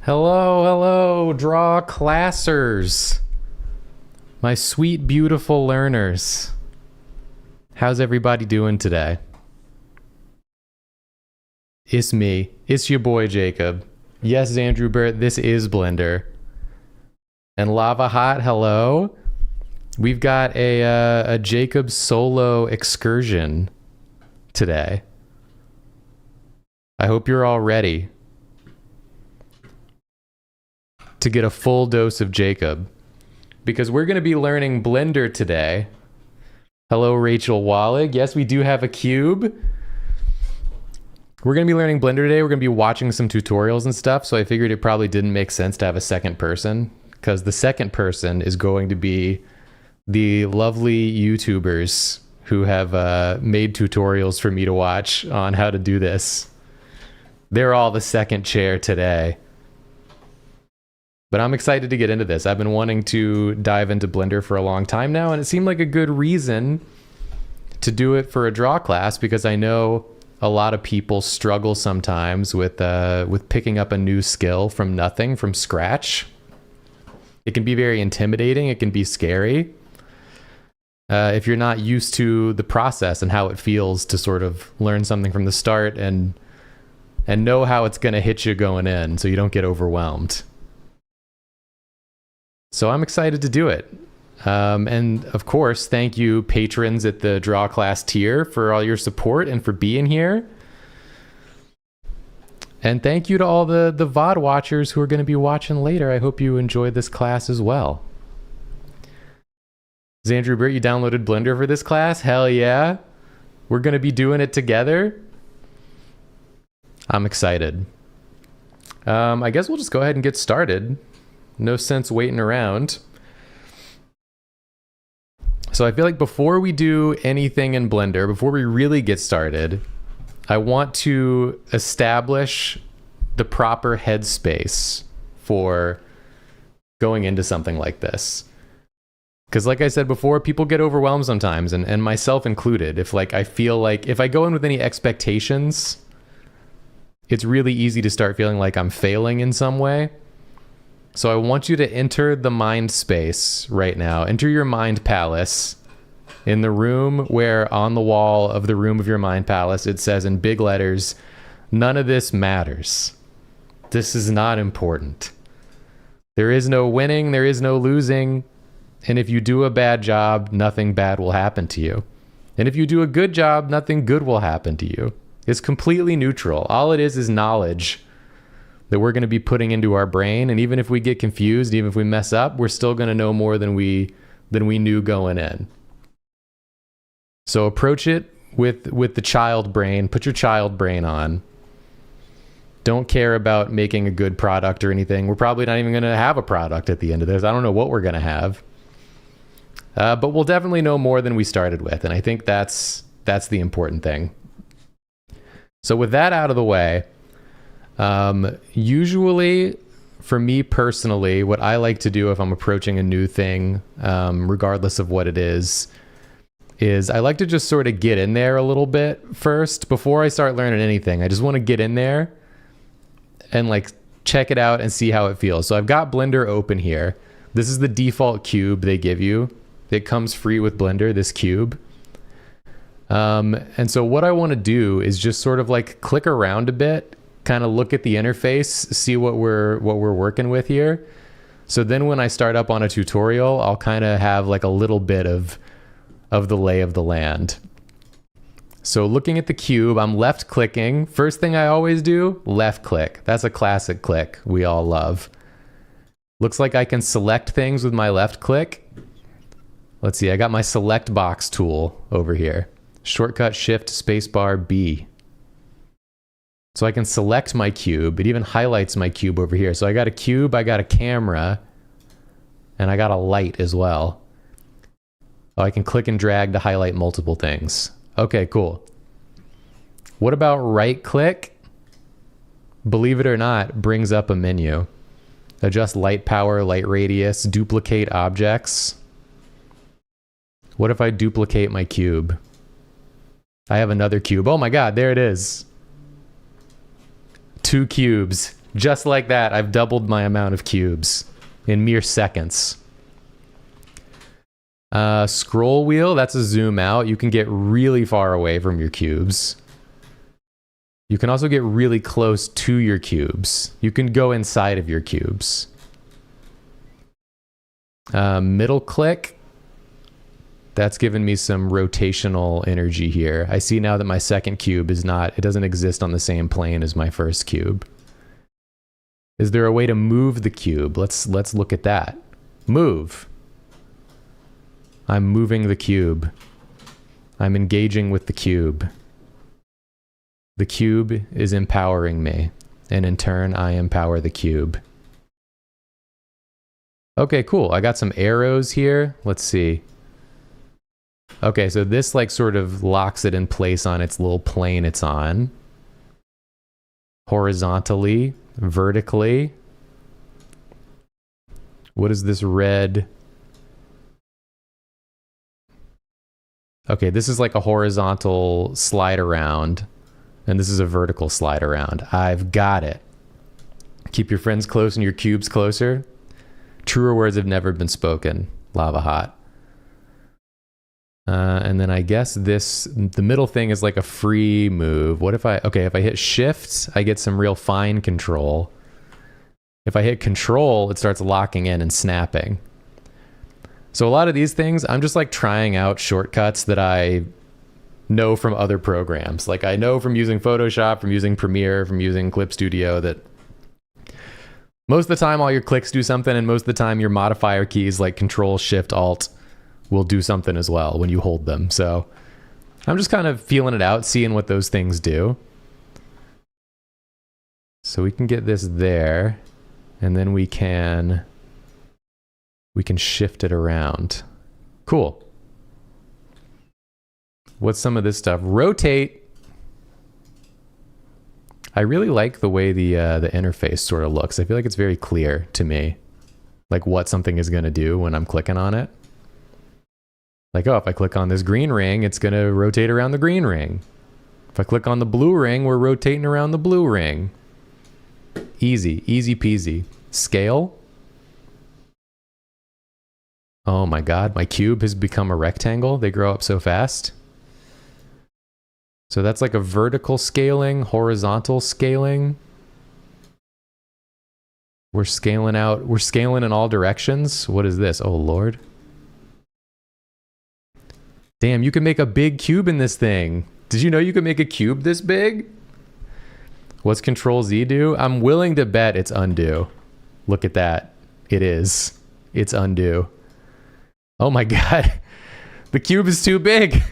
Hello, hello, DrawClassers. My sweet, beautiful learners. How's everybody doing today? It's me. It's your boy, Jacob. Yes, Andrew Burt, this is Blender. And Lava Hot, hello. We've got a Jacob solo excursion today. I hope you're all ready to get a full dose of Jacob, because we're going to be learning Blender today. Hello, Rachel Wallig. Yes, we do have a cube. We're going to be learning Blender today. We're going to be watching some tutorials and stuff, so I figured it probably didn't make sense to have a second person, because the second person is going to be the lovely YouTubers who have made tutorials for me to watch on how to do this. They're all the second chair today. But I'm excited to get into this. I've been wanting to dive into Blender for a long time now, and it seemed like a good reason to do it for a draw class, because I know a lot of people struggle sometimes with picking up a new skill from nothing, from scratch. It can be very intimidating. It can be scary if you're not used to the process and how it feels to sort of learn something from the start and know how it's going to hit you going in, so you don't get overwhelmed. So I'm excited to do it. And of course, thank you patrons at the Draw Class tier for all your support and for being here. And thank you to all the VOD watchers who are going to be watching later. I hope you enjoyed this class as well. Xandrew Burt, you downloaded Blender for this class? Hell yeah. We're going to be doing it together. I'm excited. I guess we'll just go ahead and get started. No sense waiting around. So I feel like before we do anything in Blender, before we really get started, I want to establish the proper headspace for going into something like this. Because like I said before, people get overwhelmed sometimes, and myself included. If I feel like if I go in with any expectations, it's really easy to start feeling like I'm failing in some way. So I want you to enter the mind space right now. Enter your mind palace in the room where on the wall of the room of your mind palace, it says in big letters, none of this matters. This is not important. There is no winning. There is no losing. And if you do a bad job, nothing bad will happen to you. And if you do a good job, nothing good will happen to you. It's completely neutral. All it is knowledge that we're going to be putting into our brain, and even if we get confused, even if we mess up, we're still going to know more than we knew going in. So approach it with the child brain. Put your child brain on. Don't care about making a good product or anything. We're probably not even going to have a product at the end of this. I don't know what we're going to have, but we'll definitely know more than we started with, and I think that's the important thing. So with that out of the way, usually for me personally, what I like to do if I'm approaching a new thing, regardless of what it is I like to just sort of get in there a little bit first before I start learning anything. I just want to get in there and check it out and see how it feels. So I've got Blender open here. This is the default cube they give you. It comes free with Blender, this cube. And so what I want to do is just sort of click around a bit, kind of look at the interface, see what we're working with here. So then when I start up on a tutorial, I'll kind of have a little bit of the lay of the land. So looking at the cube, I'm left clicking. First thing I always do, left click. That's a classic click we all love. Looks like I can select things with my left click. Let's see, I got my select box tool over here. Shortcut Shift Spacebar B. So I can select my cube. It even highlights my cube over here. So I got a cube, I got a camera, and I got a light as well. Oh, I can click and drag to highlight multiple things. Okay, cool. What about right click? Believe it or not, brings up a menu. Adjust light power, light radius, duplicate objects. What if I duplicate my cube? I have another cube. Oh my God, there it is. 2 cubes. Just like that, I've doubled my amount of cubes in mere seconds. Scroll wheel, that's a zoom out. You can get really far away from your cubes. You can also get really close to your cubes. You can go inside of your cubes. Middle click. That's given me some rotational energy here. I see now that my second cube is not, it doesn't exist on the same plane as my first cube. Is there a way to move the cube? Let's look at that. Move. I'm moving the cube. I'm engaging with the cube. The cube is empowering me, and in turn, I empower the cube. Okay, cool. I got some arrows here. Let's see. Okay, so this like sort of locks it in place on its little plane it's on. Horizontally, vertically. What is this red? Okay, this is like a horizontal slide around, and this is a vertical slide around. I've got it. Keep your friends close and your cubes closer. Truer words have never been spoken. Lava hot. And then I guess the middle thing is like a free move. What if if I hit shift, I get some real fine control. If I hit control, it starts locking in and snapping. So a lot of these things, I'm just like trying out shortcuts that I know from other programs. Like I know from using Photoshop, from using Premiere, from using Clip Studio that most of the time all your clicks do something, and most of the time your modifier keys like Control, Shift, Alt will do something as well when you hold them. So I'm just kind of feeling it out, seeing what those things do. So we can get this there, and then we can shift it around. Cool. What's some of this stuff? Rotate. I really like the way the interface sort of looks. I feel like it's very clear to me, like what something is going to do when I'm clicking on it. Like, oh, if I click on this green ring, it's going to rotate around the green ring. If I click on the blue ring, we're rotating around the blue ring. Easy, easy peasy. Scale. Oh my God, my cube has become a rectangle. They grow up so fast. So that's like a vertical scaling, horizontal scaling. We're scaling out, we're scaling in all directions. What is this? Oh Lord. Damn, you can make a big cube in this thing. Did you know you could make a cube this big? What's Control Z do? I'm willing to bet it's undo. Look at that. It is. It's undo. Oh my God. The cube is too big.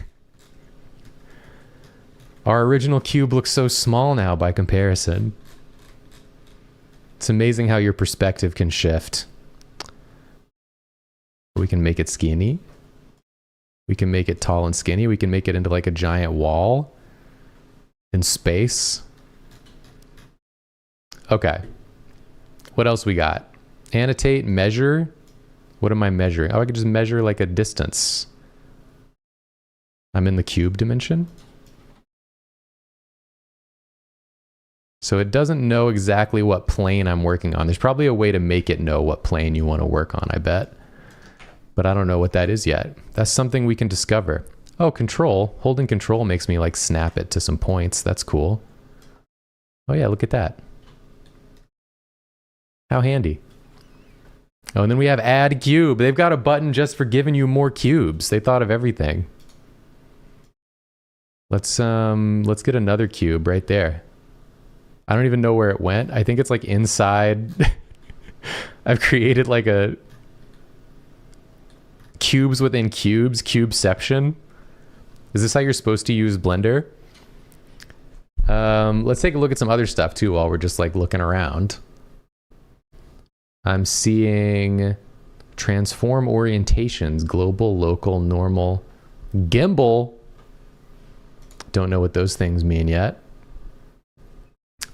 Our original cube looks so small now by comparison. It's amazing how your perspective can shift. We can make it skinny. We can make it tall and skinny. We can make it into like a giant wall in space. Okay. What else we got? Annotate, measure. What am I measuring? Oh, I could just measure like a distance. I'm in the cube dimension. So it doesn't know exactly what plane I'm working on. There's probably a way to make it know what plane you want to work on, I bet. But I don't know what that is yet. That's something we can discover. Oh, control. Holding control makes me like snap it to some points. That's cool. Oh yeah, look at that. How handy. Oh, and then we have add cube. They've got a button just for giving you more cubes. They thought of everything. Let's get another cube right there. I don't even know where it went. I think it's like inside. I've created like a cubes within cubes, cubeception. Is this how you're supposed to use Blender? Let's take a look at some other stuff too while we're just like looking around. I'm seeing transform orientations, global, local, normal, gimbal. Don't know what those things mean yet.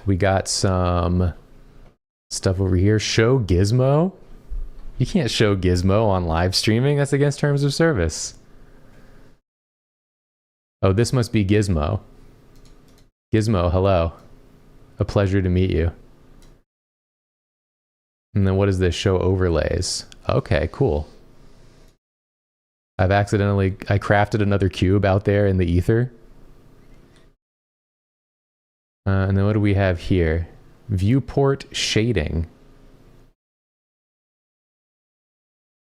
We got some stuff over here. Show gizmo. You can't show gizmo on live streaming. That's against terms of service. Oh, this must be Gizmo. Gizmo, hello. A pleasure to meet you. And then what is this? Show overlays. Okay, cool. I crafted another cube out there in the ether. And then what do we have here? Viewport shading.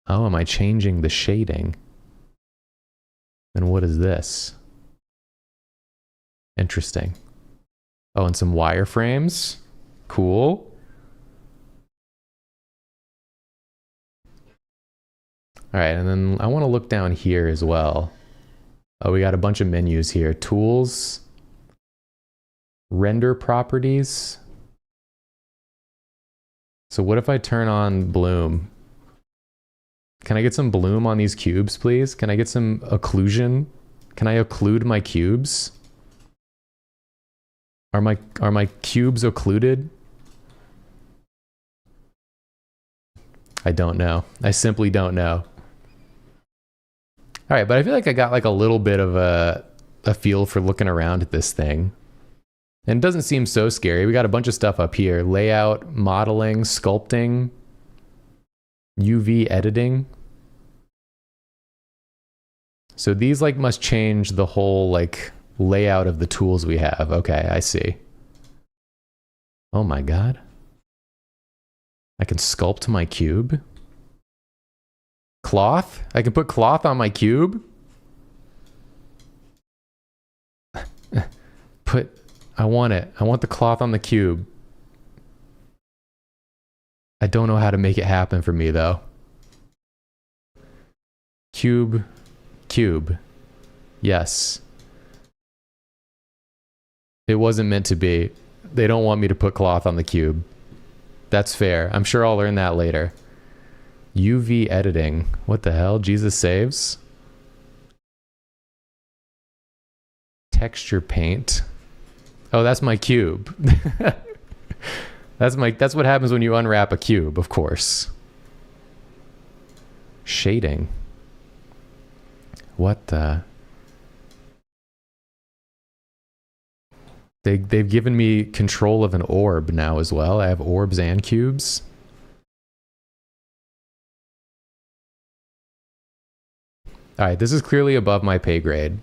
Oh, am I changing the shading? And what is this? Interesting. Oh, and some wireframes. Cool. All right, and then I want to look down here as well. Oh, we got a bunch of menus here. Tools, render properties. So what if I turn on bloom? Can I get some bloom on these cubes, please? Can I get some occlusion? Can I occlude my cubes? Are my cubes occluded? I don't know. I simply don't know. All right, but I feel like I got like a little bit of a feel for looking around at this thing. And it doesn't seem so scary. We got a bunch of stuff up here. Layout, modeling, sculpting, UV editing. So these like must change the whole like layout of the tools we have. Okay, I see. Oh my God. I can sculpt my cube. Cloth? I can put cloth on my cube? I want it. I want the cloth on the cube. I don't know how to make it happen for me though. Cube. Yes. It wasn't meant to be. They don't want me to put cloth on the cube. That's fair. I'm sure I'll learn that later. UV editing. What the hell? Jesus saves. Texture paint. Oh, that's my cube. That's what happens when you unwrap a cube, of course. Shading. What the? They've given me control of an orb now as well. I have orbs and cubes. All right, this is clearly above my pay grade.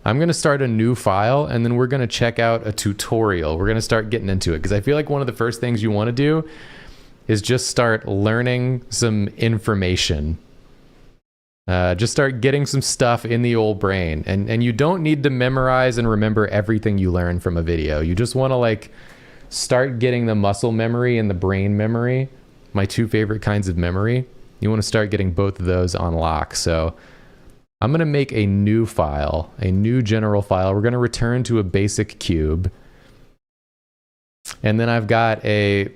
I'm going to start a new file and then we're going to check out a tutorial. We're going to start getting into it because I feel like one of the first things you want to do is just start learning some information. Just start getting some stuff in the old brain. And you don't need to memorize and remember everything you learn from a video. You just want to like start getting the muscle memory and the brain memory, my two favorite kinds of memory. You want to start getting both of those on lock. So I'm going to make a new file, a new general file. We're going to return to a basic cube. And then I've got a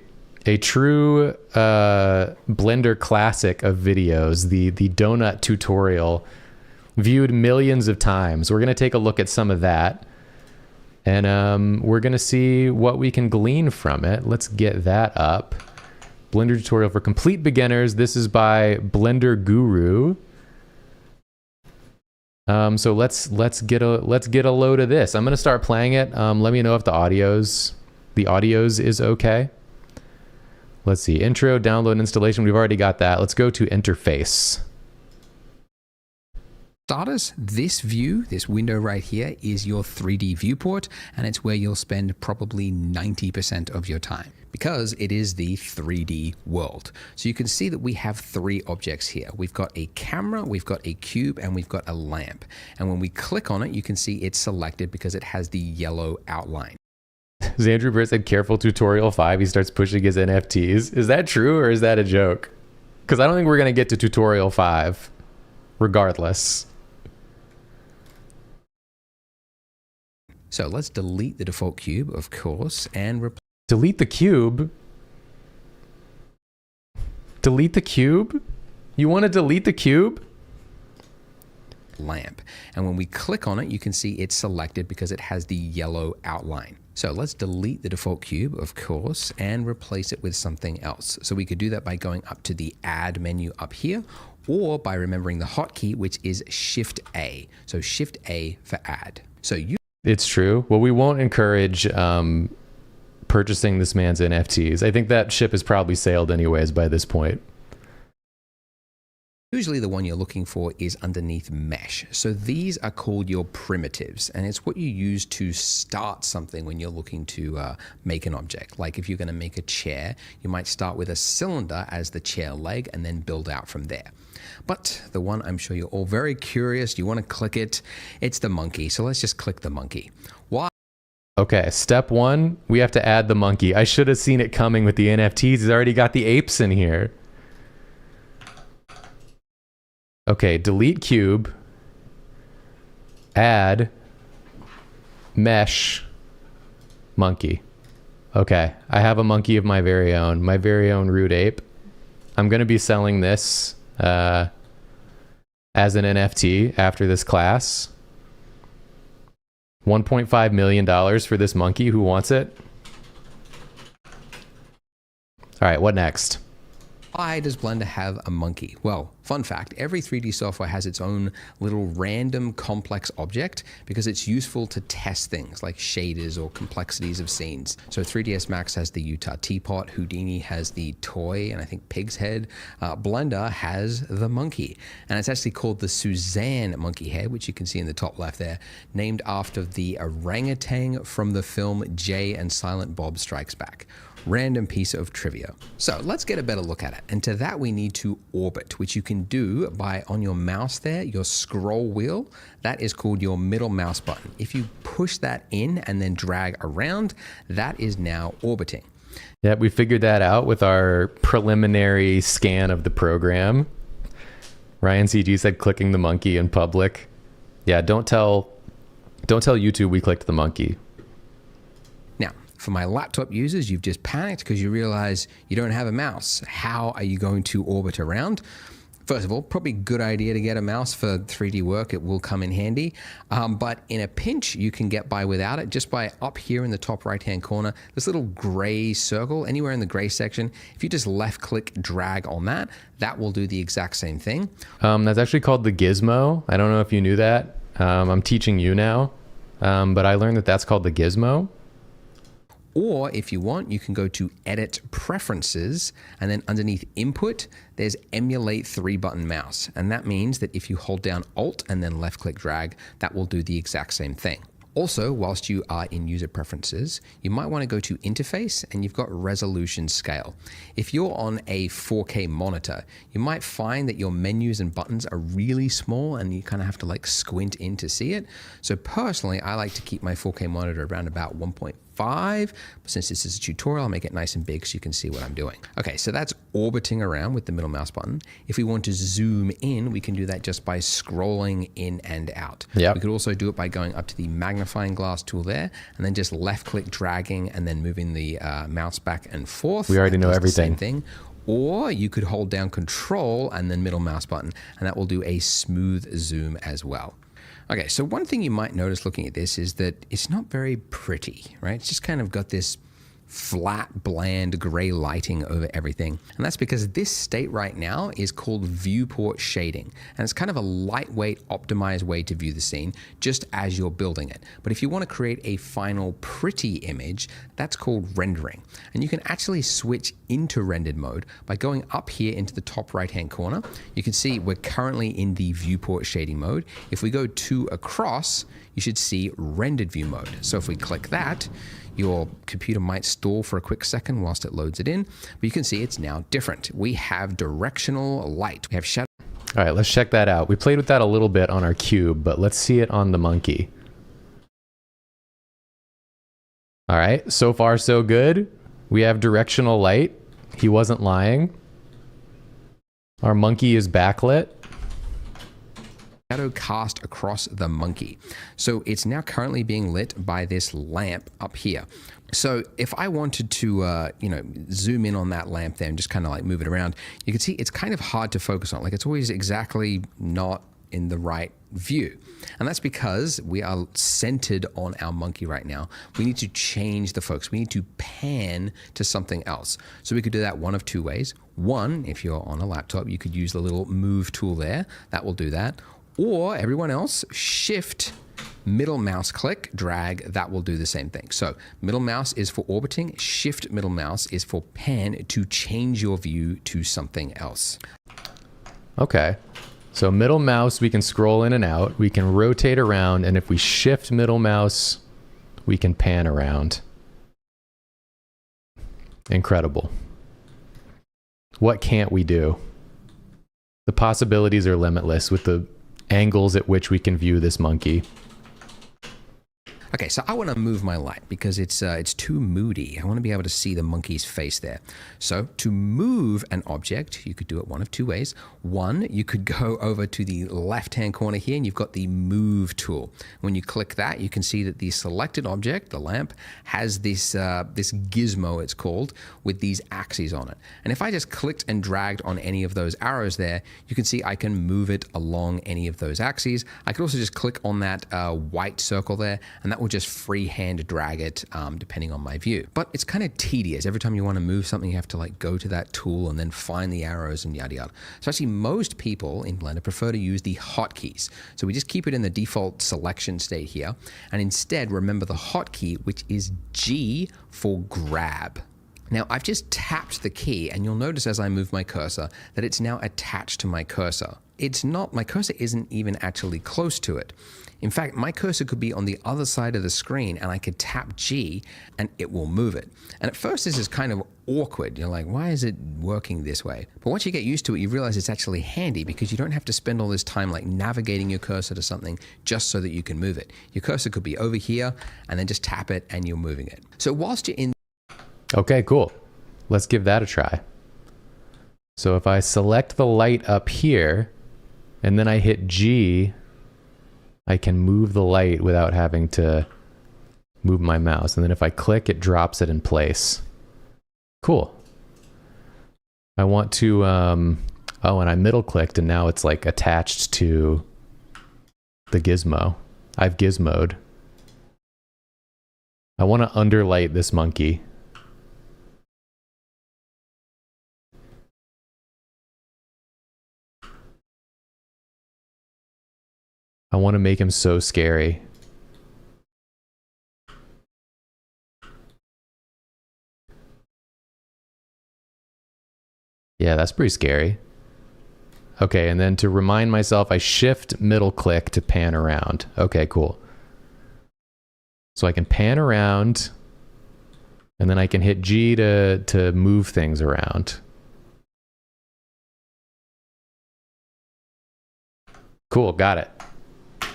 true Blender classic of videos, the donut tutorial, viewed millions of times. We're going to take a look at some of that. And we're going to see what we can glean from it. Let's get that up. Blender tutorial for complete beginners. This is by Blender Guru. So let's get a load of this. I'm gonna start playing it. Let me know if the audios is okay. Let's see, intro, download, installation. We've already got that. Let's go to interface. Starters, this view, this window right here is your 3D viewport, and it's where you'll spend probably 90% of your time because it is the 3D world. So you can see that we have three objects here. We've got a camera, we've got a cube, and we've got a lamp. And when we click on it, you can see it's selected because it has the yellow outline. Andrew Britt said, careful tutorial 5. He starts pushing his NFTs. Is that true or is that a joke? Because I don't think we're going to get to tutorial 5 regardless. So let's delete the default cube, of course, and replace. Delete the cube? Delete the cube? You want to delete the cube? Lamp. And when we click on it, you can see it's selected because it has the yellow outline. So let's delete the default cube, of course, and replace it with something else. So we could do that by going up to the add menu up here, or by remembering the hotkey, which is Shift A. So Shift A for add. So you. It's true. Well, we won't encourage purchasing this man's NFTs. I think that ship has probably sailed anyways by this point. Usually the one you're looking for is underneath mesh. So these are called your primitives, and it's what you use to start something when you're looking to make an object. Like if you're going to make a chair, you might start with a cylinder as the chair leg and then build out from there. But the one I'm sure you're all very curious, you want to click it, it's the monkey. So let's just click the monkey. Why? Okay, step one, we have to add the monkey. I should have seen it coming with the NFTs. He's already got the apes in here. Okay, delete cube, add mesh monkey. Okay, I have a monkey of my very own root ape. I'm going to be selling this as an NFT after this class. $1.5 million for this monkey. Who wants it? All right, what next? Why does Blender have a monkey? Well, fun fact, every 3D software has its own little random complex object because it's useful to test things like shaders or complexities of scenes. So 3ds Max has the Utah teapot, Houdini has the toy, and I think pig's head. Blender has the monkey, and it's actually called the Suzanne monkey head, which you can see in the top left there, named after the orangutan from the film Jay and Silent Bob Strikes Back. Random piece of trivia. So let's get a better look at it. And to that we need to orbit, which you can do by on your mouse there, your scroll wheel, that is called your middle mouse button. If you push that in and then drag around, that is now orbiting. Yeah, we figured that out with our preliminary scan of the program. Ryan CG said clicking the monkey in public. Yeah, don't tell YouTube we clicked the monkey. For my laptop users, you've just panicked because you realize you don't have a mouse. How are you going to orbit around? First of all, probably a good idea to get a mouse for 3D work. It will come in handy. But in a pinch, you can get by without it just by up here in the top right-hand corner, this little gray circle, anywhere in the gray section. If you just left-click, drag on that, that will do the exact same thing. That's actually called the gizmo. I don't know if you knew that. I'm teaching you now. But I learned that that's called the gizmo. Or if you want, you can go to Edit Preferences, and then underneath Input, there's Emulate 3-button mouse. And that means that if you hold down Alt and then left-click drag, that will do the exact same thing. Also, whilst you are in User Preferences, you might want to go to Interface, and you've got Resolution Scale. If you're on a 4K monitor, you might find that your menus and buttons are really small, and you kind of have to like squint in to see it. So personally, I like to keep my 4K monitor around about 1.5. But since this is a tutorial, I'll make it nice and big so you can see what I'm doing. Okay, so that's orbiting around with the middle mouse button. If we want to zoom in, we can do that just by scrolling in and out. Yep. We could also do it by going up to the magnifying glass tool there, and then just left-click dragging and then moving the mouse back and forth. We already know everything. Same thing. Or you could hold down Control and then middle mouse button, and that will do a smooth zoom as well. Okay, so one thing you might notice looking at this is that it's not very pretty, right? It's just kind of got this flat, bland, gray lighting over everything. And that's because this state right now is called viewport shading. And it's kind of a lightweight, optimized way to view the scene just as you're building it. But if you want to create a final pretty image, that's called rendering. And you can actually switch into rendered mode by going up here into the top right-hand corner. You can see we're currently in the viewport shading mode. If we go 2 across, you should see rendered view mode. So if we click that, your computer might stall for a quick second whilst it loads it in, but you can see it's now different. We have directional light. We have shadow. All right, let's check that out. We played with that a little bit on our cube, but let's see it on the monkey. All right, so far so good. We have directional light. He wasn't lying. Our monkey is backlit. Shadow cast across the monkey. So it's now currently being lit by this lamp up here. So if I wanted to, zoom in on that lamp there and just kind of like move it around, you can see it's kind of hard to focus on. Like it's always exactly not in the right view. And that's because we are centered on our monkey right now. We need to change the focus. We need to pan to something else. So we could do that one of 2 ways. One, if you're on a laptop, you could use the little move tool there. That will do that. Or everyone else, Shift middle mouse click, drag, that will do the same thing. So middle mouse is for orbiting, shift middle mouse is for pan to change your view to something else. Okay. So middle mouse, we can scroll in and out. We can rotate around. And if we shift middle mouse, we can pan around. Incredible. What can't we do? The possibilities are limitless with the angles at which we can view this monkey. Okay, so I want to move my light because it's too moody. I want to be able to see the monkey's face there. So to move an object, you could do it one of two ways. One, you could go over to the left-hand corner here and you've got the move tool. When you click that, you can see that the selected object, the lamp, has this gizmo, it's called, with these axes on it. And if I just clicked and dragged on any of those arrows there, you can see I can move it along any of those axes. I could also just click on that white circle there, and that will just freehand drag it depending on my view. But it's kind of tedious. Every time you want to move something, you have to like go to that tool and then find the arrows and yada yada. So actually most people in Blender prefer to use the hotkeys. So we just keep it in the default selection state here, and instead remember the hotkey, which is G for grab. Now I've just tapped the key and you'll notice as I move my cursor that it's now attached to my cursor. My cursor isn't even actually close to it. In fact, my cursor could be on the other side of the screen and I could tap G and it will move it. And at first this is kind of awkward. You're like, why is it working this way? But once you get used to it, you realize it's actually handy because you don't have to spend all this time like navigating your cursor to something just so that you can move it. Your cursor could be over here and then just tap it and you're moving it. So whilst you're in... Okay, cool. Let's give that a try. So if I select the light up here and then I hit G, I can move the light without having to move my mouse. And then if I click, it drops it in place. Cool. I want to, oh, and I middle clicked and now it's like attached to the gizmo. I've gizmoed. I want to underlight this monkey. I want to make him so scary. Yeah, that's pretty scary. Okay, and then to remind myself, I shift middle click to pan around. Okay, cool. So I can pan around, and then I can hit G to move things around. Cool, got it.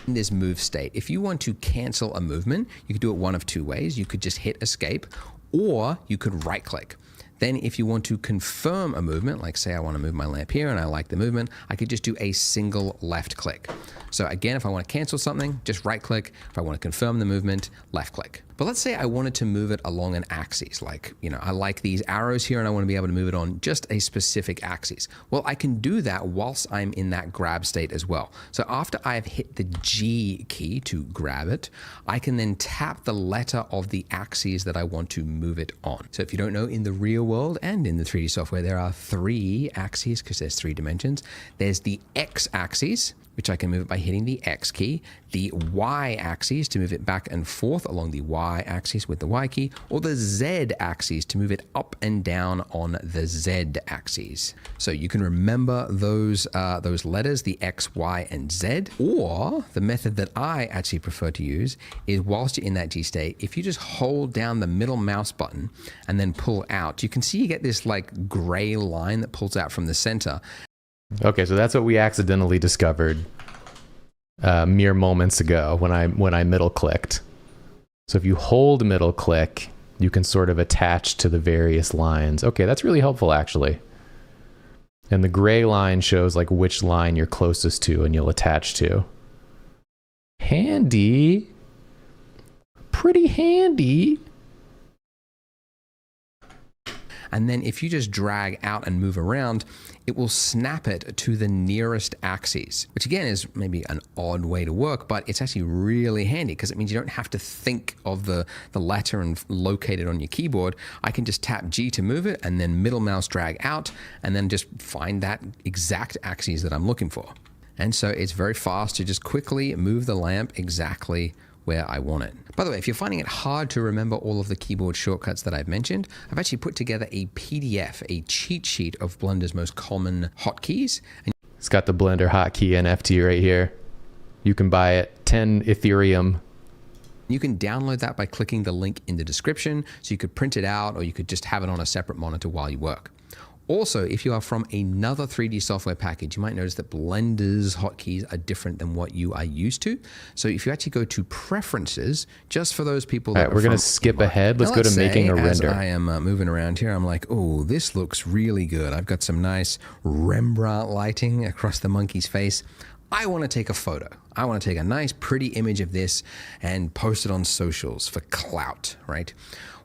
In this move state, if you want to cancel a movement, you could do it one of two ways. You could just hit escape, or you could right click. Then if you want to confirm a movement, like say I want to move my lamp here and I like the movement, I could just do a single left click. So again, if I want to cancel something, just right click. If I want to confirm the movement, left click. But let's say I wanted to move it along an axis, like, you know, I like these arrows here and I want to be able to move it on just a specific axis. Well, I can do that whilst I'm in that grab state as well. So after I've hit the G key to grab it, I can then tap the letter of the axis that I want to move it on. So if you don't know, in the real world and in the 3D software, there are 3 axes because there's 3 dimensions. There's the X axis, which I can move it by hitting the X key, the Y axis to move it back and forth along the Y axis with the Y key, or the Z axis to move it up and down on the Z axis. So you can remember those letters, the X, Y, and Z, or the method that I actually prefer to use is whilst you're in that G state, if you just hold down the middle mouse button and then pull out, you can see you get this like gray line that pulls out from the center. Okay, so that's what we accidentally discovered mere moments ago when I middle clicked. So if you hold middle click, you can sort of attach to the various lines. Okay, that's really helpful actually. And the gray line shows like which line you're closest to and you'll attach to. Handy. Pretty handy. And then if you just drag out and move around, it will snap it to the nearest axes, which again is maybe an odd way to work, but it's actually really handy because it means you don't have to think of the letter and locate it on your keyboard. I can just tap G to move it and then middle mouse drag out and then just find that exact axis that I'm looking for. And so it's very fast to just quickly move the lamp exactly where I want it. By the way, if you're finding it hard to remember all of the keyboard shortcuts that I've mentioned, I've actually put together a PDF, a cheat sheet of Blender's most common hotkeys. It's got the Blender hotkey NFT right here. You can buy it, 10 Ethereum. You can download that by clicking the link in the description, so you could print it out or you could just have it on a separate monitor while you work. Also, if you are from another 3D software package, you might notice that Blender's hotkeys are different than what you are used to. So if you actually go to Preferences, just for those people that we're going to skip ahead. Let's go to making a render. As I am moving around here, I'm like, oh, this looks really good. I've got some nice Rembrandt lighting across the monkey's face. I want to take a photo. I want to take a nice, pretty image of this and post it on socials for clout, right?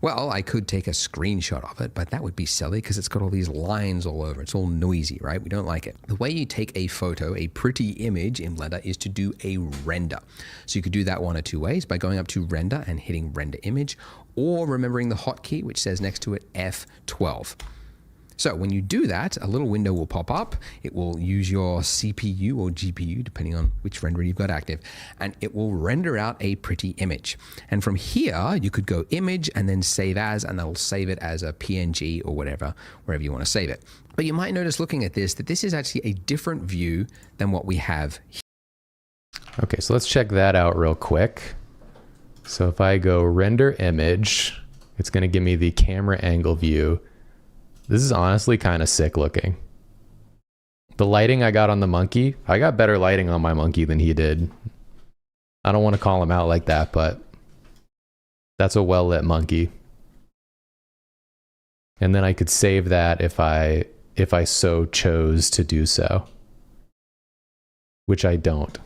Well, I could take a screenshot of it, but that would be silly because it's got all these lines all over. It's all noisy, right? We don't like it. The way you take a photo, a pretty image in Blender, is to do a render. So you could do that one of two ways, by going up to Render and hitting Render Image, or remembering the hotkey, which says next to it F12. So when you do that, a little window will pop up. It will use your CPU or GPU, depending on which renderer you've got active, and it will render out a pretty image. And from here, you could go Image and then Save As, and that'll save it as a PNG or whatever, wherever you want to save it. But you might notice looking at this, that this is actually a different view than what we have here. Okay, so let's check that out real quick. So if I go Render Image, it's going to give me the camera angle view. This is honestly kind of sick looking. The lighting I got on the monkey, I got better lighting on my monkey than he did. I don't want to call him out like that, but that's a well-lit monkey. And then I could save that if I so chose to do so. Which I don't,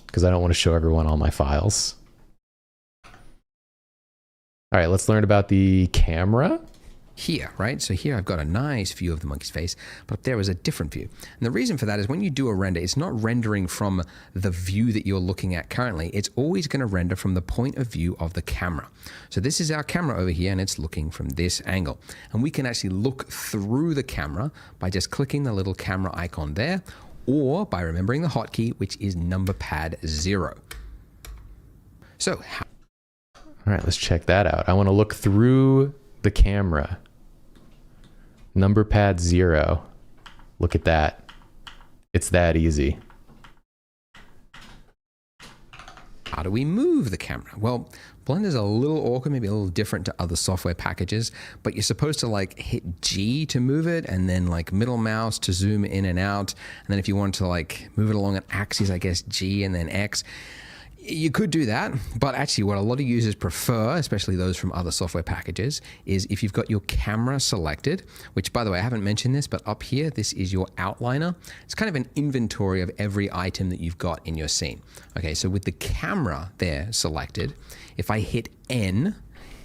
because I don't want to show everyone all my files. All right, let's learn about the camera. Here, right? So here I've got a nice view of the monkey's face, but up there is a different view. And the reason for that is when you do a render, it's not rendering from the view that you're looking at currently. It's always going to render from the point of view of the camera. So this is our camera over here, and it's looking from this angle. And we can actually look through the camera by just clicking the little camera icon there, or by remembering the hotkey, which is number pad 0. So, all right, let's check that out. I want to look through the camera. Number pad 0. Look at that. It's that easy. How do we move the camera? Well, Blender's a little awkward, maybe a little different to other software packages, but you're supposed to like hit G to move it, and then like middle mouse to zoom in and out. And then if you want to like move it along an axis, I guess G and then X. You could do that, but actually what a lot of users prefer, especially those from other software packages, is if you've got your camera selected, which by the way, I haven't mentioned this, but up here, this is your outliner. It's kind of an inventory of every item that you've got in your scene. Okay, so with the camera there selected, if I hit N,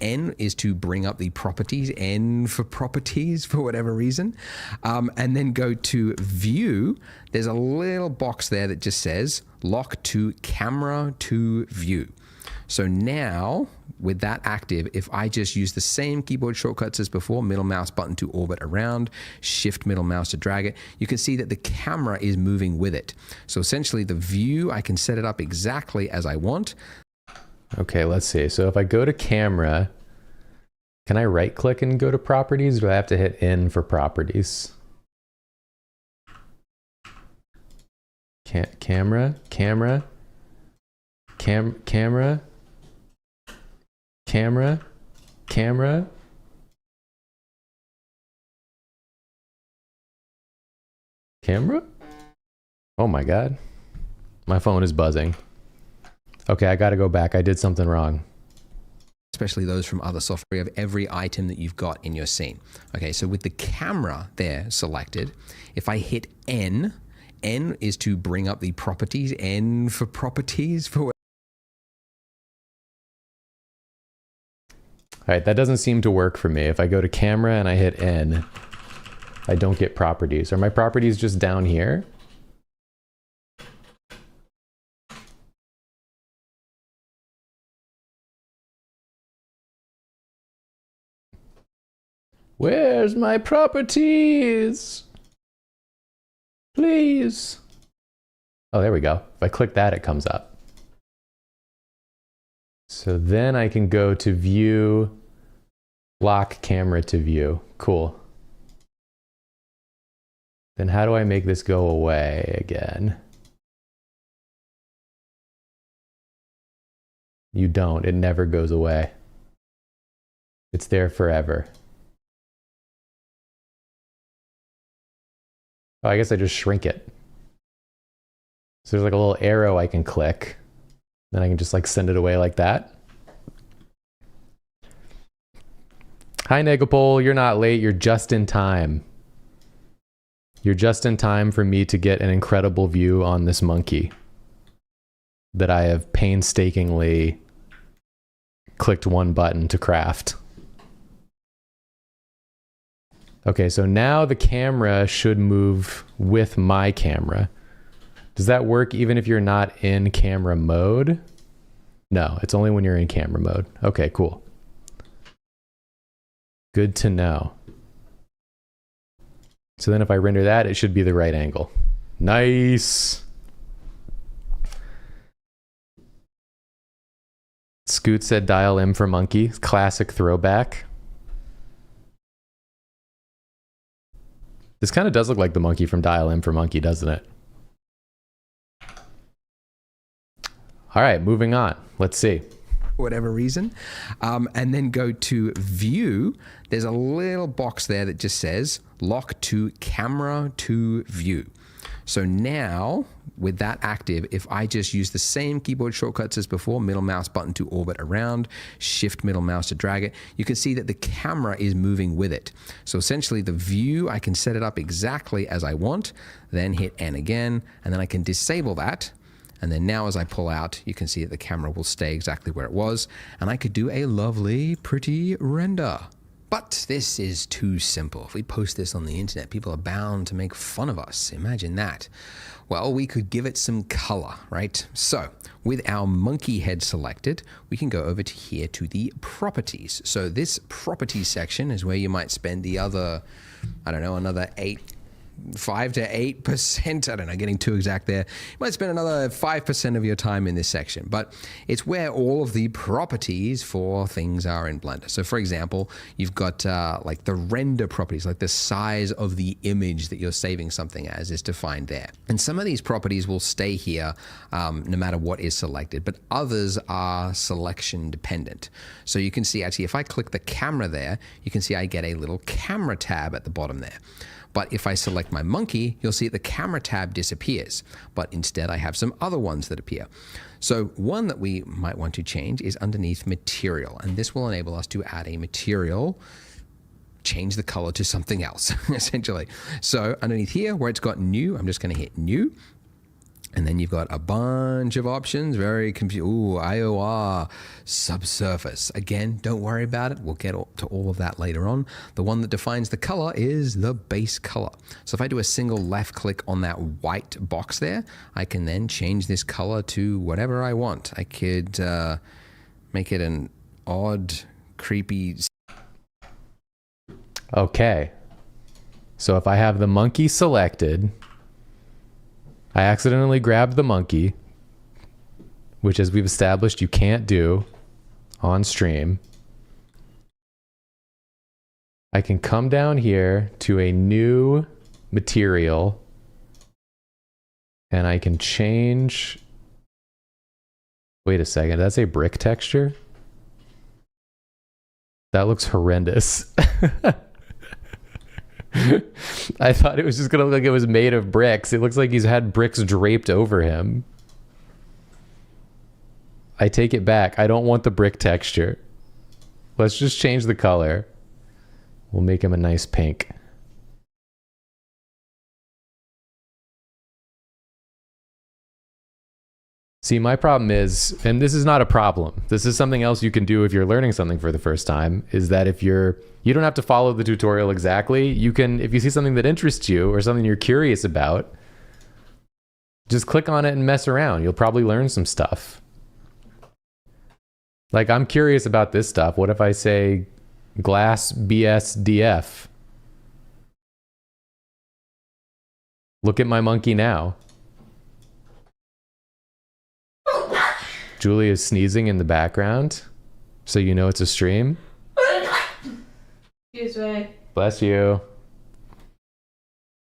N is to bring up the properties, N for properties for whatever reason, and then go to View. There's a little box there that just says Lock to Camera to View. So now, with that active, if I just use the same keyboard shortcuts as before, middle mouse button to orbit around, shift middle mouse to drag it, you can see that the camera is moving with it. So essentially the view, I can set it up exactly as I want. Okay, let's see. So if I go to camera, can I right click and go to properties, or do I have to hit N for properties? Camera, camera, camera, camera, camera. Camera? Oh my God. My phone is buzzing. Okay, I gotta go back. I did something wrong. Especially those from other software, of every item that you've got in your scene. Okay, so with the camera there selected, if I hit N, N is to bring up the properties, N for properties for. All right, that doesn't seem to work for me. If I go to camera and I hit N, I don't get properties. Are my properties just down here? Where's my properties? Please. Oh, there we go. If I click that, it comes up. So then I can go to view, lock camera to view. Cool. Then how do I make this go away again? You don't. It never goes away. It's there forever. Oh, I guess I just shrink it. So there's like a little arrow I can click. Then I can just like send it away like that. Hi, Negapole. You're not late. You're just in time. You're just in time for me to get an incredible view on this monkey that I have painstakingly clicked one button to craft. Okay, so now the camera should move with my camera. Does that work even if you're not in camera mode? No, it's only when you're in camera mode. Okay, cool. Good to know. So then if I render that, it should be the right angle. Nice. Scoot said dial M for monkey. Classic throwback. This kind of does look like the monkey from Dial M for Monkey, doesn't it? All right, moving on. Let's see. Whatever reason. And then go to view. There's a little box there that just says lock to camera to view. So now with that active, if I just use the same keyboard shortcuts as before, middle mouse button to orbit around, shift middle mouse to drag it, you can see that the camera is moving with it. So essentially the view, I can set it up exactly as I want, then hit N again, and then I can disable that. And then now as I pull out, you can see that the camera will stay exactly where it was. And I could do a lovely, pretty render. But this is too simple. If we post this on the internet, people are bound to make fun of us. Imagine that. Well, we could give it some color, right? So with our monkey head selected, we can go over to here to the properties. So this properties section is where you might spend the other, I don't know, another 5 to 8%, I don't know, getting too exact there. You might spend another 5% of your time in this section, but it's where all of the properties for things are in Blender. So for example, you've got like the render properties, like the size of the image that you're saving something as is defined there. And some of these properties will stay here no matter what is selected, but others are selection dependent. So you can see actually, if I click the camera there, you can see I get a little camera tab at the bottom there. But if I select my monkey, you'll see the camera tab disappears. But instead, I have some other ones that appear. So one that we might want to change is underneath material. And this will enable us to add a material, change the color to something else, essentially. So underneath here, where it's got new, I'm just going to hit new. And then you've got a bunch of options, very IOR, subsurface. Again, don't worry about it. We'll get to all of that later on. The one that defines the color is the base color. So if I do a single left click on that white box there, I can then change this color to whatever I want. I could make it an odd, creepy. Okay. So if I have the monkey selected, I accidentally grabbed the monkey, which as we've established you can't do on stream. I can come down here to a new material and I can change, wait a second, did that say brick texture? That looks horrendous. I thought it was just gonna look like it was made of bricks. It looks like he's had bricks draped over him. I take it back. I don't want the brick texture. Let's just change the color. We'll make him a nice pink. See, my problem is, and this is not a problem, this is something else you can do if you're learning something for the first time, is that if you don't have to follow the tutorial exactly, you can, if you see something that interests you or something you're curious about, just click on it and mess around. You'll probably learn some stuff. Like, I'm curious about this stuff. What if I say glass BSDF? Look at my monkey now. Julie is sneezing in the background, so you know it's a stream. Excuse me. Bless you.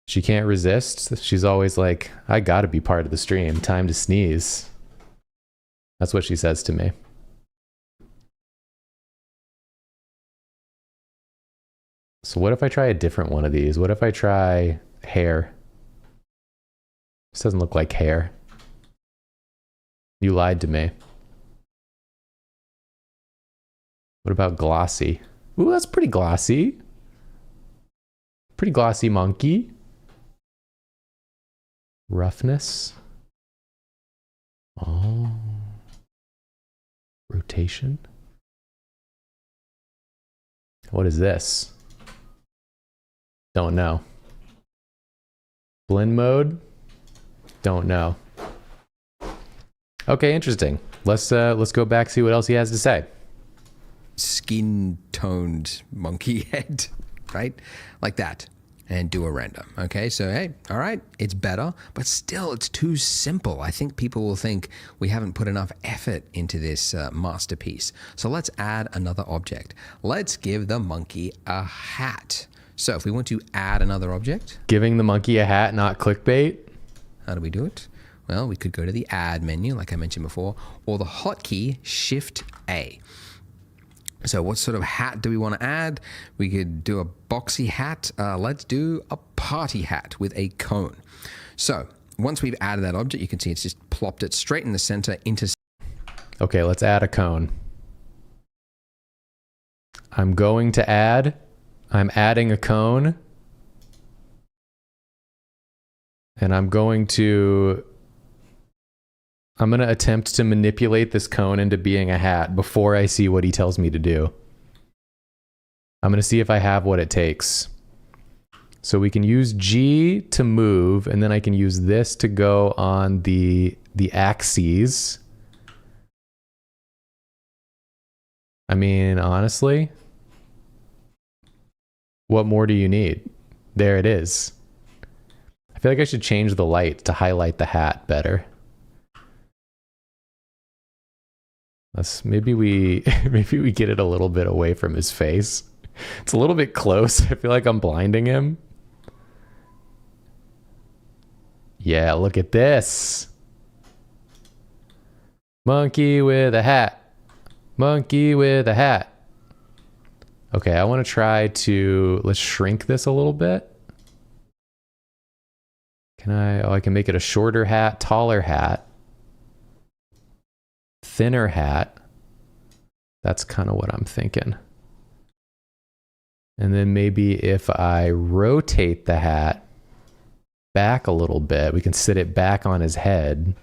She can't resist. She's always like, I gotta be part of the stream. Time to sneeze. That's what she says to me. So what if I try a different one of these? What if I try hair? This doesn't look like hair. You lied to me. What about glossy? Ooh, that's pretty glossy. Pretty glossy monkey. Roughness. Oh. Rotation. What is this? Don't know. Blend mode? Don't know. Okay, interesting. Let's go back, see what else he has to say. Skin toned monkey head, right? Like that. And do a render. Okay, so hey, all right, it's better, but still it's too simple. I think people will think we haven't put enough effort into this masterpiece. So let's add another object. Let's give the monkey a hat. So if we want to add another object. Giving the monkey a hat, not clickbait. How do we do it? Well, we could go to the add menu, like I mentioned before, or the hotkey Shift A. So what sort of hat do we want to add? We could do a boxy hat. Let's do a party hat with a cone. So once we've added that object, you can see it's just plopped it straight in the center into. Okay, let's add a cone. I'm adding a cone. And I'm going to attempt to manipulate this cone into being a hat before I see what he tells me to do. I'm going to see if I have what it takes. So we can use G to move, and then I can use this to go on the axes. I mean, honestly, what more do you need? There it is. I feel like I should change the light to highlight the hat better. Maybe we get it a little bit away from his face. It's a little bit close. I feel like I'm blinding him. Yeah, look at this. Monkey with a hat. Monkey with a hat. Okay, I want to try to, let's shrink this a little bit. I can make it a shorter hat, taller hat, thinner hat. That's kind of what I'm thinking. And then maybe if I rotate the hat back a little bit, we can sit it back on his head,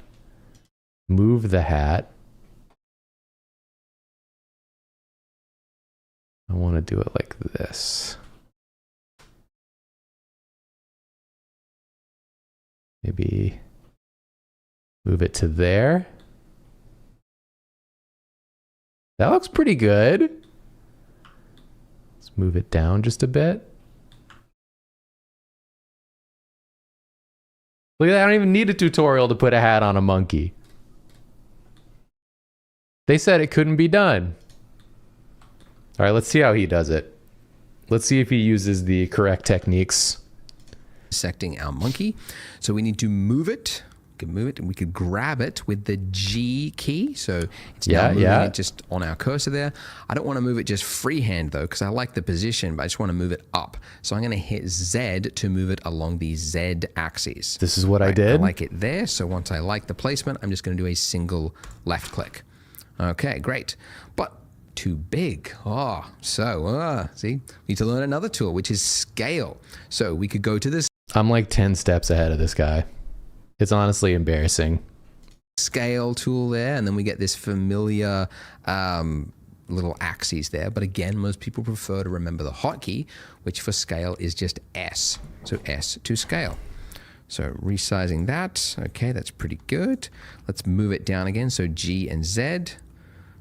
move the hat. I want to do it like this. Maybe move it to there. That looks pretty good. Let's move it down just a bit. Look at that, I don't even need a tutorial to put a hat on a monkey. They said it couldn't be done. All right, let's see how he does it. Let's see if he uses the correct techniques. Secting our monkey. So we need to move it. We can move it and we could grab it with the G key. So it's now moving it just on our cursor there. I don't want to move it just freehand though, because I like the position, but I just want to move it up. So I'm going to hit Z to move it along the Z axis. This is what I did. I like it there. So once I like the placement, I'm just going to do a single left click. Okay, great. But too big. See, we need to learn another tool, which is scale. So we could go to this. I'm like 10 steps ahead of this guy. It's honestly embarrassing. Scale tool there, and then we get this familiar little axes there. But again, most people prefer to remember the hotkey, which for scale is just S. So S to scale. So resizing that. Okay, that's pretty good. Let's move it down again. So G and Z.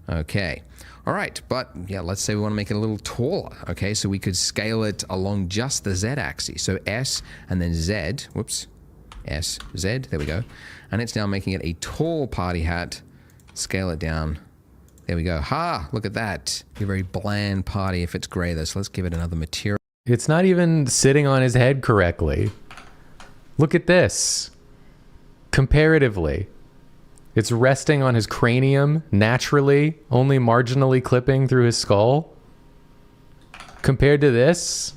Okay. All right, but yeah, let's say we want to make it a little taller. Okay, so we could scale it along just the Z axis. So S and then Z, whoops, S, Z, there we go. And it's now making it a tall party hat Scale it down. There we go. Ha! Look at that. Be a very bland party if it's gray though. So let's give it another material. It's not even sitting on his head correctly. Look at this. Comparatively. It's resting on his cranium naturally, only marginally clipping through his skull. Compared to this,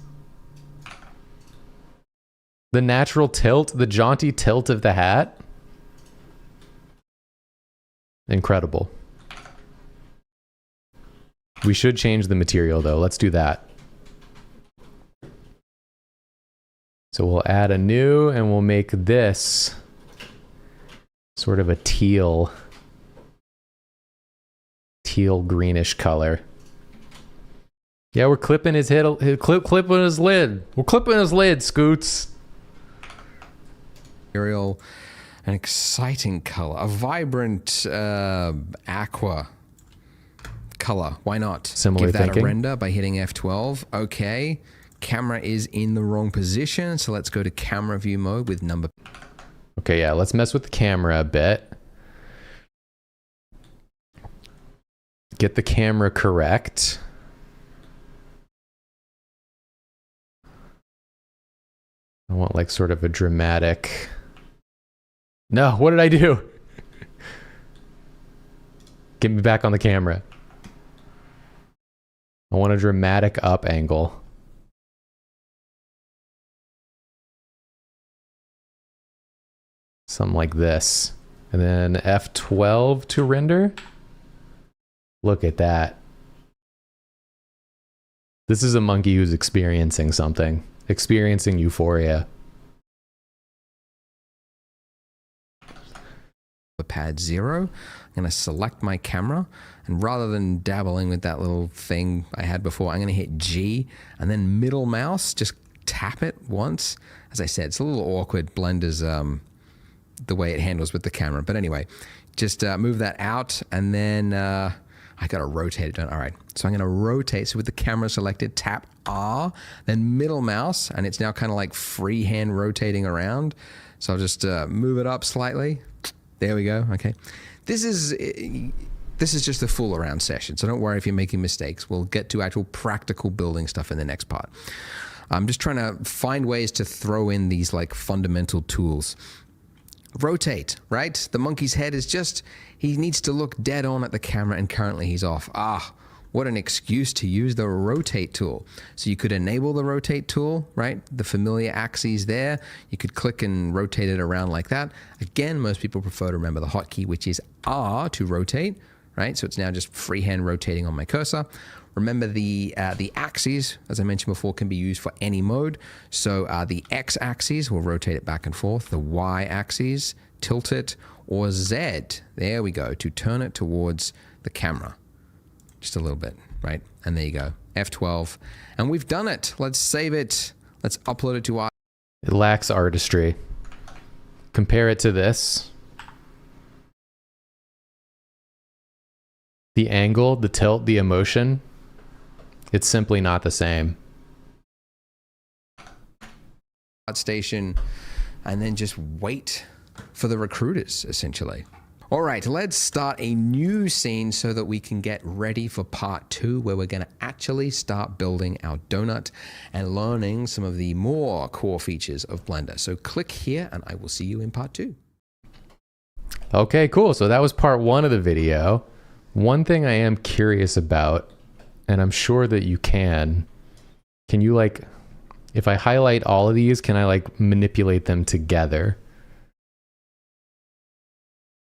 the natural tilt, the jaunty tilt of the hat. Incredible. We should change the material though. Let's do that. So we'll add a new and we'll make this sort of a teal greenish color. Yeah, we're clipping his head, clipping his lid. We're clipping his lid, Scoots. Material, an exciting color, a vibrant aqua color. Why not? Similar Give that thinking. a render by hitting F12. Okay. Camera is in the wrong position, so let's go to camera view mode with number. Okay, yeah, let's mess with the camera a bit. Get the camera correct. I want like sort of a dramatic... No, what did I do? Get me back on the camera. I want a dramatic up angle. Something like this. And then F12 to render. Look at that. This is a monkey who's experiencing something. Experiencing euphoria. Pad 0. I'm going to select my camera, and rather than dabbling with that little thing I had before, I'm going to hit G and then middle mouse, just tap it once. As I said, it's a little awkward. Blender's the way it handles with the camera. But anyway, just move that out, and then I got to rotate it. All right, so I'm going to rotate. So with the camera selected, tap R, then middle mouse, and it's now kind of like freehand rotating around. So I'll just move it up slightly. There we go. Okay. This is just a fool around session. So don't worry if you're making mistakes. We'll get to actual practical building stuff in the next part. I'm just trying to find ways to throw in these like fundamental tools. Rotate, right? The monkey's head is just, he needs to look dead on at the camera, and currently he's off. Ah, what an excuse to use the rotate tool. So you could enable the rotate tool, right? The familiar axes there. You could click and rotate it around like that. Again, most people prefer to remember the hotkey, which is R to rotate, right? So it's now just freehand rotating on my cursor. Remember the axes, as I mentioned before, can be used for any mode. So the X axis will rotate it back and forth. The Y axis, tilt it, or Z, there we go, to turn it towards the camera. Just a little bit, right? And there you go, F12. And we've done it. Let's save it. Let's upload it to our... It lacks artistry. Compare it to this. The angle, the tilt, the emotion. It's simply not the same. Station, and then just wait for the recruiters, essentially. All right, let's start a new scene so that we can get ready for part 2, where we're going to actually start building our donut and learning some of the more core features of Blender. So click here and I will see you in part 2. Okay, cool. So that was part 1 of the video. One thing I am curious about, and I'm sure that you can you like, if I highlight all of these, can I like manipulate them together?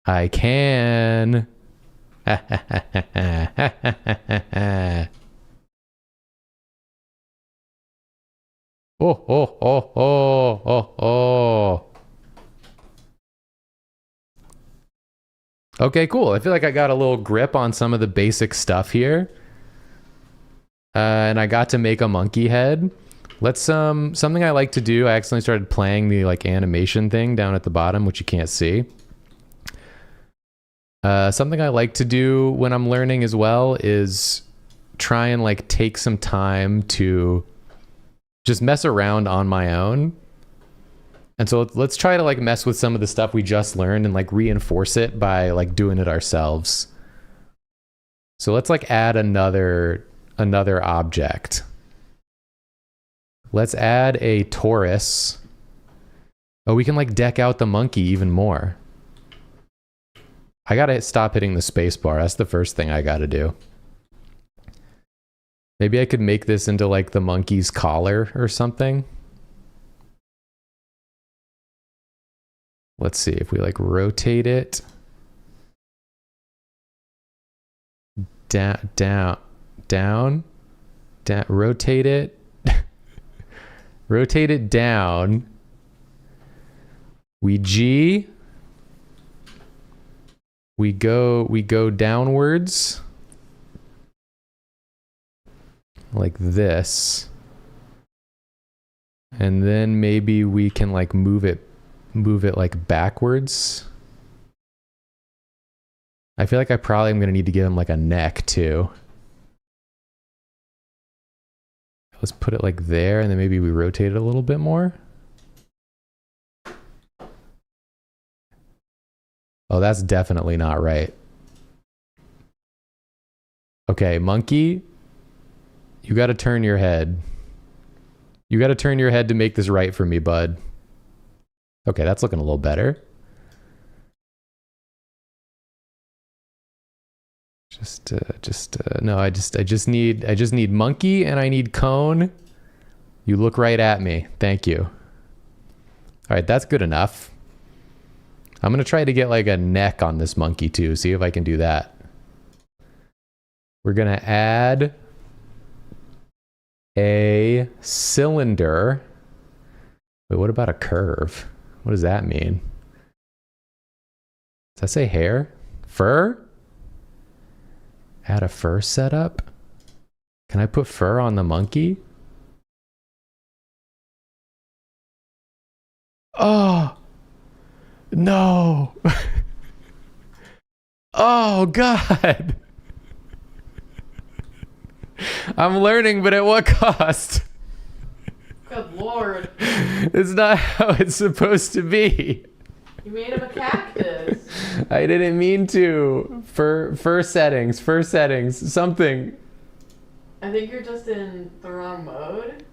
I can. Oh, oh, oh, oh, oh, oh. Okay, cool. I feel like I got a little grip on some of the basic stuff here. And I got to make a monkey head. Let's, something I like to do, I accidentally started playing the like animation thing down at the bottom, which you can't see. Something I like to do when I'm learning as well is try and like take some time to just mess around on my own And so let's try to like mess with some of the stuff we just learned and like reinforce it by like doing it ourselves. So let's like add another object. Let's add a torus. Oh, we can like deck out the monkey even more. I gotta stop hitting the space bar. That's the first thing I gotta do. Maybe I could make this into like the monkey's collar or something. Let's see if we like rotate it down, rotate it, rotate it down. We go downwards like this. And then maybe we can like move it like backwards. I feel like I probably am going to need to give him like a neck too. Let's put it like there, and then maybe we rotate it a little bit more. Oh, that's definitely not right. Okay, monkey, you got to turn your head. You got to turn your head to make this right for me, bud. Okay, that's looking a little better. No, I just need monkey and I need cone. You look right at me. Thank you. All right, that's good enough. I'm gonna try to get like a neck on this monkey too. See if I can do that. We're gonna add a cylinder. Wait, what about a curve? What does that mean? Does that say hair? Fur? Add a fur setup? Can I put fur on the monkey? Oh! No! Oh, God! I'm learning, but at what cost? Good Lord. It's not how it's supposed to be. You made him a cactus. I didn't mean to. Fur settings, something. I think you're just in the wrong mode.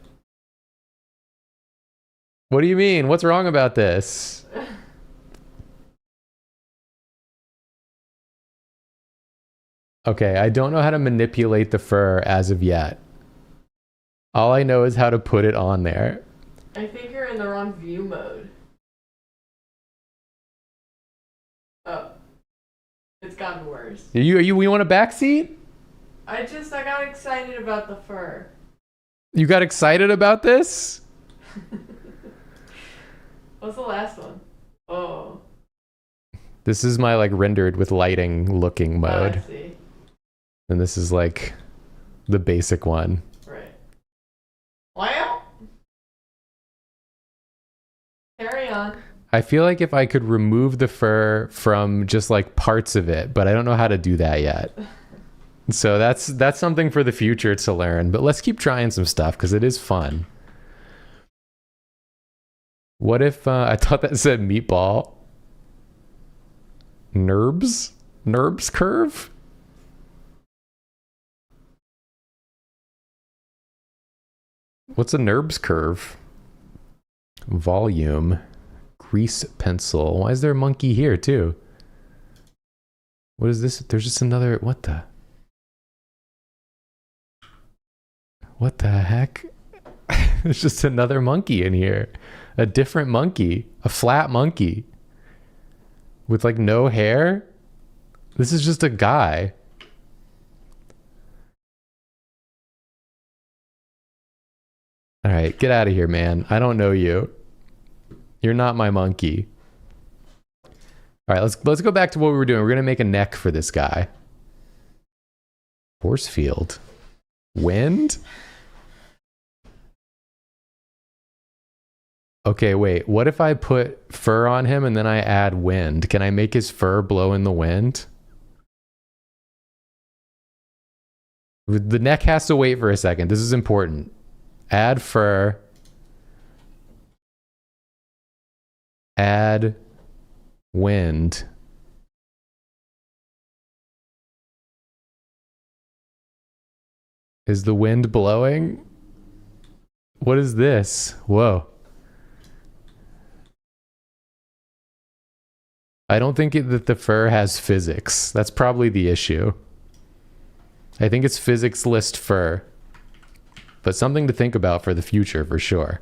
What do you mean? What's wrong about this? Okay, I don't know how to manipulate the fur as of yet. All I know is how to put it on there. I think you're in the wrong view mode. Oh. It's gotten worse. You want a backseat? I got excited about the fur. You got excited about this? What's the last one? Oh. This is my like rendered with lighting looking mode. I see. And this is like the basic one. Right. Well. Carry on. I feel like if I could remove the fur from just like parts of it, but I don't know how to do that yet. So that's something for the future to learn, but let's keep trying some stuff because it is fun. What if, I thought that said meatball. Nerbs curve? What's a NURBS curve? Volume. Grease pencil. Why is there a monkey here too? What is this? There's just another, what the heck? There's just another monkey in here. A different monkey. A flat monkey. With like no hair? This is just a guy. All right, get out of here, man. I don't know you. You're not my monkey. All right, let's go back to what we were doing. We're gonna make a neck for this guy. Force field. Wind? Okay, wait. What if I put fur on him and then I add wind? Can I make his fur blow in the wind? The neck has to wait for a second. This is important. Add fur. add wind. Is the wind blowing? What is this? Whoa. I don't think that the fur has physics. That's probably the issue. I think it's physics-less fur. But something to think about for the future, for sure.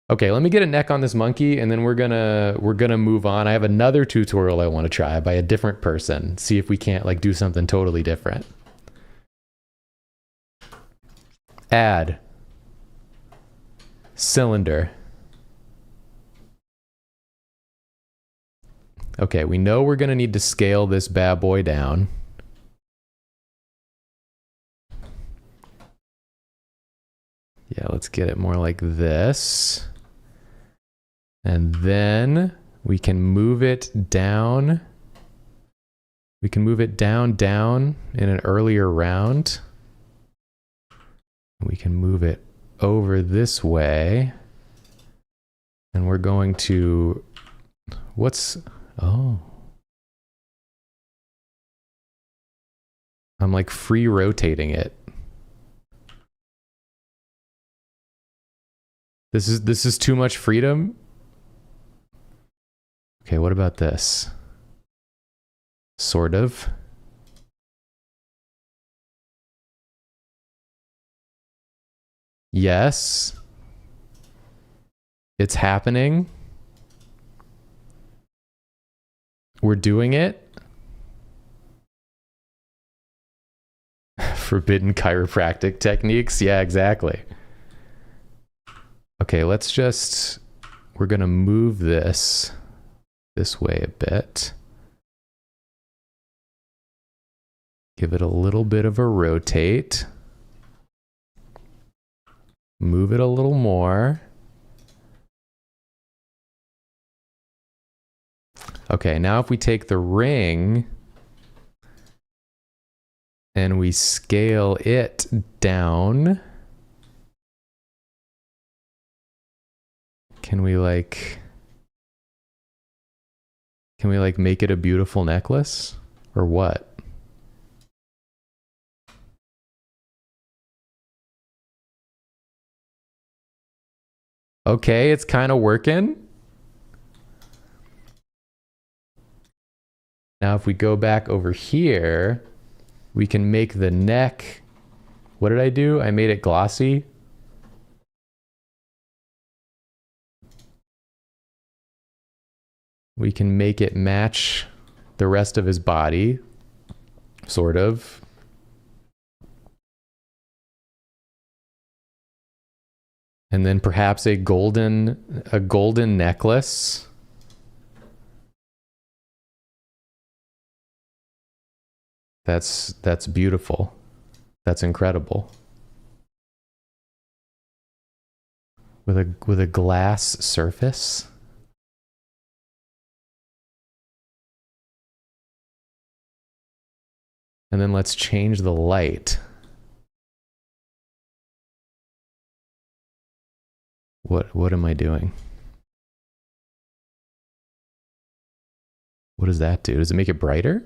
Okay, let me get a neck on this monkey, and then we're gonna move on. I have another tutorial I want to try by a different person. See if we can't like do something totally different. Add cylinder. Okay, we know we're gonna need to scale this bad boy down. Yeah, let's get it more like this. And then we can move it down. We can move it down in an earlier round. We can move it over this way. And we're going to, oh. I'm like free rotating it. This is too much freedom. Okay, what about this? Sort of. Yes. It's happening. We're doing it. Forbidden chiropractic techniques. Yeah, exactly. Okay, we're gonna move this way a bit. Give it a little bit of a rotate. Move it a little more. Okay, now if we take the ring and we scale it down, can we make it a beautiful necklace or what? Okay, it's kind of working. Now if we go back over here, we can make the neck. What did I do? I made it glossy. We can make it match the rest of his body, sort of. And then perhaps a golden necklace. That's beautiful. That's incredible. With a glass surface. And then let's change the light. What am I doing? What does that do? Does it make it brighter?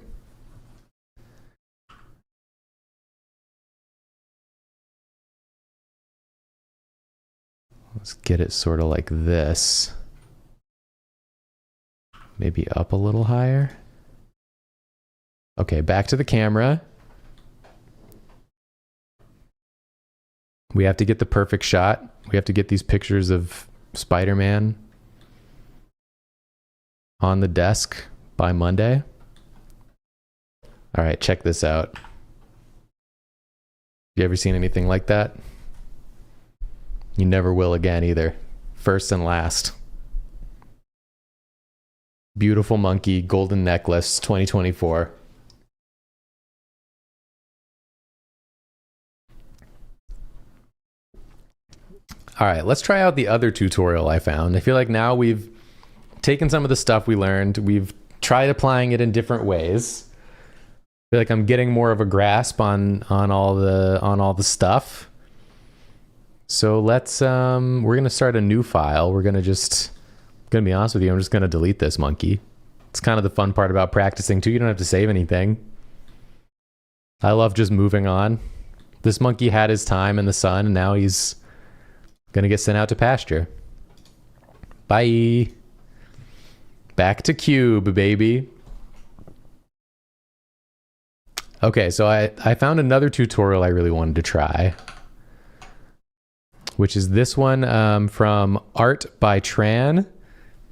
Let's get it sort of like this. Maybe up a little higher. Okay, back to the camera. We have to get the perfect shot. We have to get these pictures of Spider-Man on the desk by Monday. All right, check this out. You ever seen anything like that? You never will again either. First and last. Beautiful monkey, golden necklace, 2024. All right, let's try out the other tutorial I found. I feel like now we've taken some of the stuff we learned, we've tried applying it in different ways. I feel like I'm getting more of a grasp on all the stuff. So let's we're gonna start a new file. We're gonna just Gonna be honest with you, I'm just gonna delete this monkey. It's kind of the fun part about practicing too. You don't have to save anything. I love just moving on. This monkey had his time in the sun, and now he's gonna get sent out to pasture. Bye. Back to cube, baby. Okay, so I found another tutorial I really wanted to try, which is this one from Art by Tran.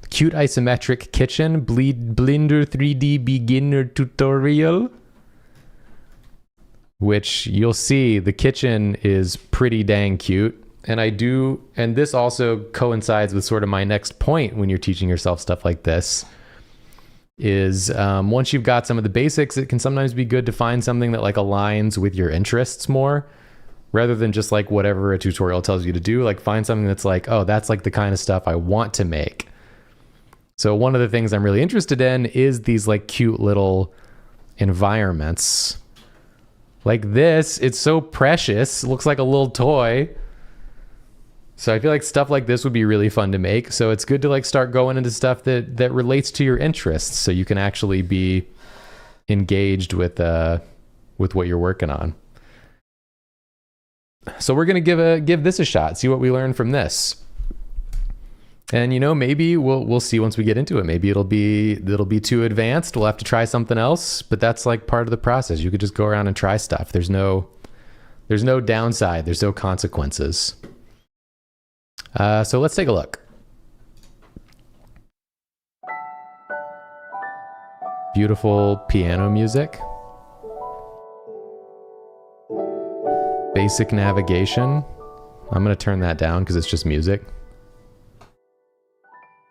Cute Isometric Kitchen Blender 3D Beginner Tutorial. Which you'll see the kitchen is pretty dang cute. And this also coincides with sort of my next point when you're teaching yourself stuff like this, is once you've got some of the basics, it can sometimes be good to find something that like aligns with your interests more, rather than just like whatever a tutorial tells you to do. Like find something that's like, oh, that's like the kind of stuff I want to make. So one of the things I'm really interested in is these like cute little environments. Like this, it's so precious. It looks like a little toy. So I feel like stuff like this would be really fun to make. So it's good to like start going into stuff that relates to your interests, so you can actually be engaged with what you're working on. So we're gonna give this a shot, see what we learn from this. And you know, maybe we'll see once we get into it. Maybe it'll be too advanced. We'll have to try something else, but that's like part of the process. You could just go around and try stuff. There's no downside. There's no consequences. So let's take a look. Beautiful piano music. Basic navigation. I'm going to turn that down because it's just music.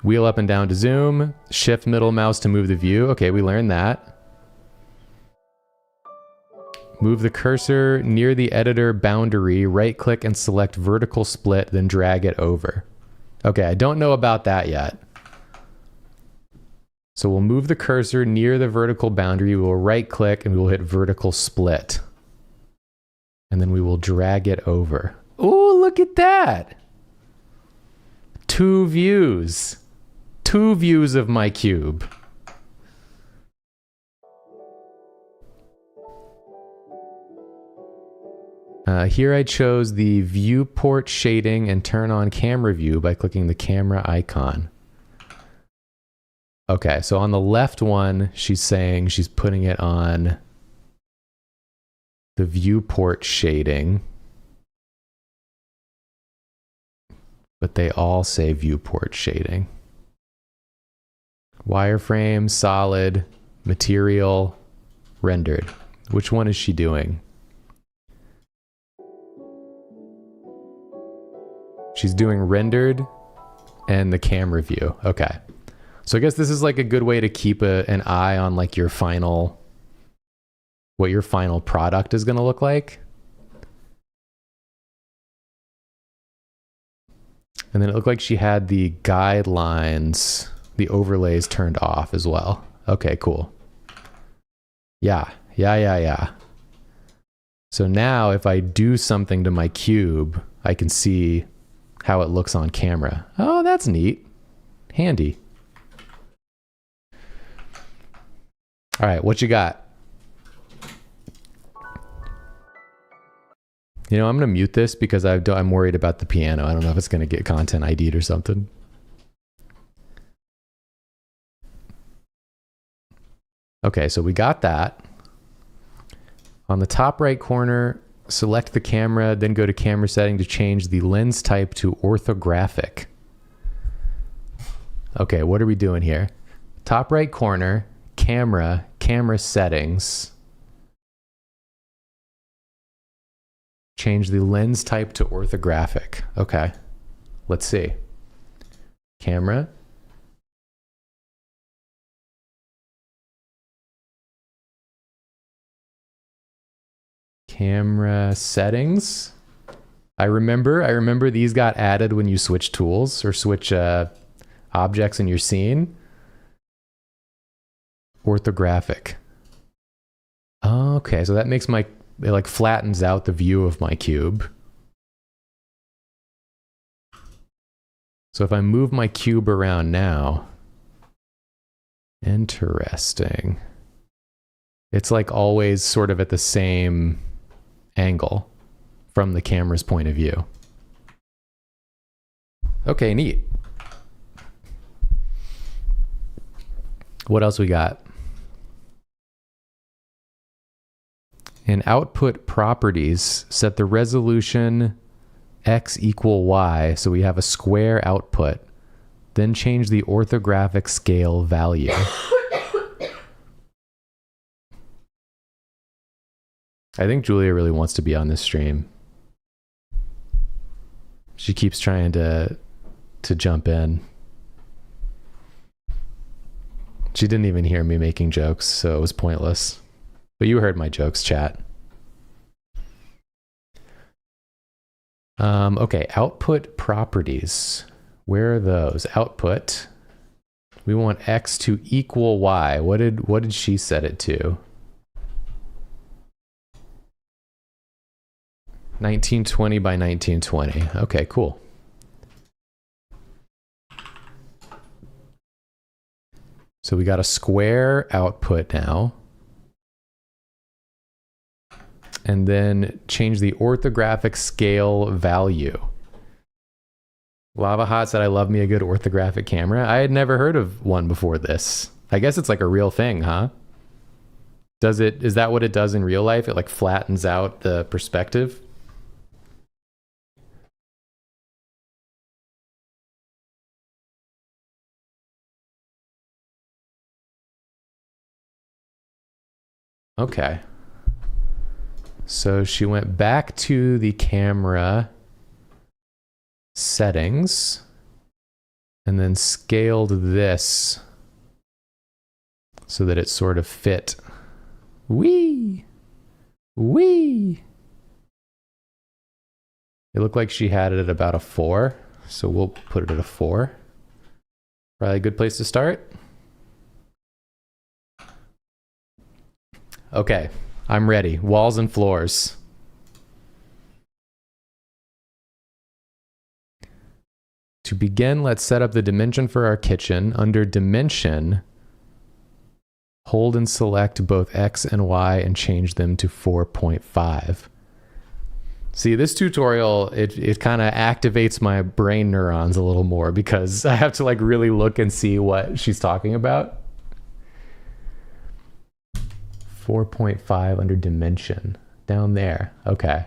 Wheel up and down to zoom. Shift middle mouse to move the view. Okay, we learned that. Move the cursor near the editor boundary, right click and select vertical split, then drag it over. Okay, I don't know about that yet. So we'll move the cursor near the vertical boundary, we'll right click and we will hit vertical split. And then we will drag it over. Oh, look at that. Two views. Two views of my cube. Here I chose the viewport shading and turn on camera view by clicking the camera icon. Okay, so on the left one, she's saying she's putting it on the viewport shading. But they all say viewport shading. Wireframe, solid, material, rendered. Which one is she doing? She's doing rendered and the camera view. Okay. So I guess this is like a good way to keep an eye on like your final, what your final product is going to look like. And then it looked like she had the guidelines, the overlays turned off as well. Okay, cool. Yeah. So now if I do something to my cube, I can see how it looks on camera. Oh, that's neat. Handy. All right, what you got? You know, I'm going to mute this because I'm worried about the piano. I don't know if it's going to get content ID'd or something. Okay, so we got that. On the top right corner, select the camera, then go to camera setting to change the lens type to orthographic. Okay, what are we doing here? Top right corner, camera settings. Change the lens type to orthographic. Okay, let's see. Camera. Camera settings. I remember these got added when you switch tools or switch objects in your scene. Orthographic. Okay, so that makes it like flattens out the view of my cube. So if I move my cube around now, interesting. It's like always sort of at the same angle from the camera's point of view. Okay, neat. What else we got? In output properties, set the resolution x equal y, so we have a square output. Then change the orthographic scale value. I think Julia really wants to be on this stream. She keeps trying to jump in. She didn't even hear me making jokes, so it was pointless. But you heard my jokes, chat. Okay, output properties. Where are those? Output. We want x to equal y. What did she set it to? 1920 by 1920. Okay, cool. So we got a square output now. And then change the orthographic scale value. Lava Hot said, I love me a good orthographic camera. I had never heard of one before this. I guess it's like a real thing, huh? Is that what it does in real life? It like flattens out the perspective? Okay. So she went back to the camera settings and then scaled this so that it sort of fit. Wee! Wee! It looked like she had it at about a 4, so we'll put it at a 4. Probably a good place to start. Okay. I'm ready. Walls and floors. To begin, let's set up the dimension for our kitchen. Under dimension, hold and select both x and y and change them to 4.5. See, this tutorial, it kind of activates my brain neurons a little more because I have to like really look and see what she's talking about. 4.5 under dimension. Down there. Okay.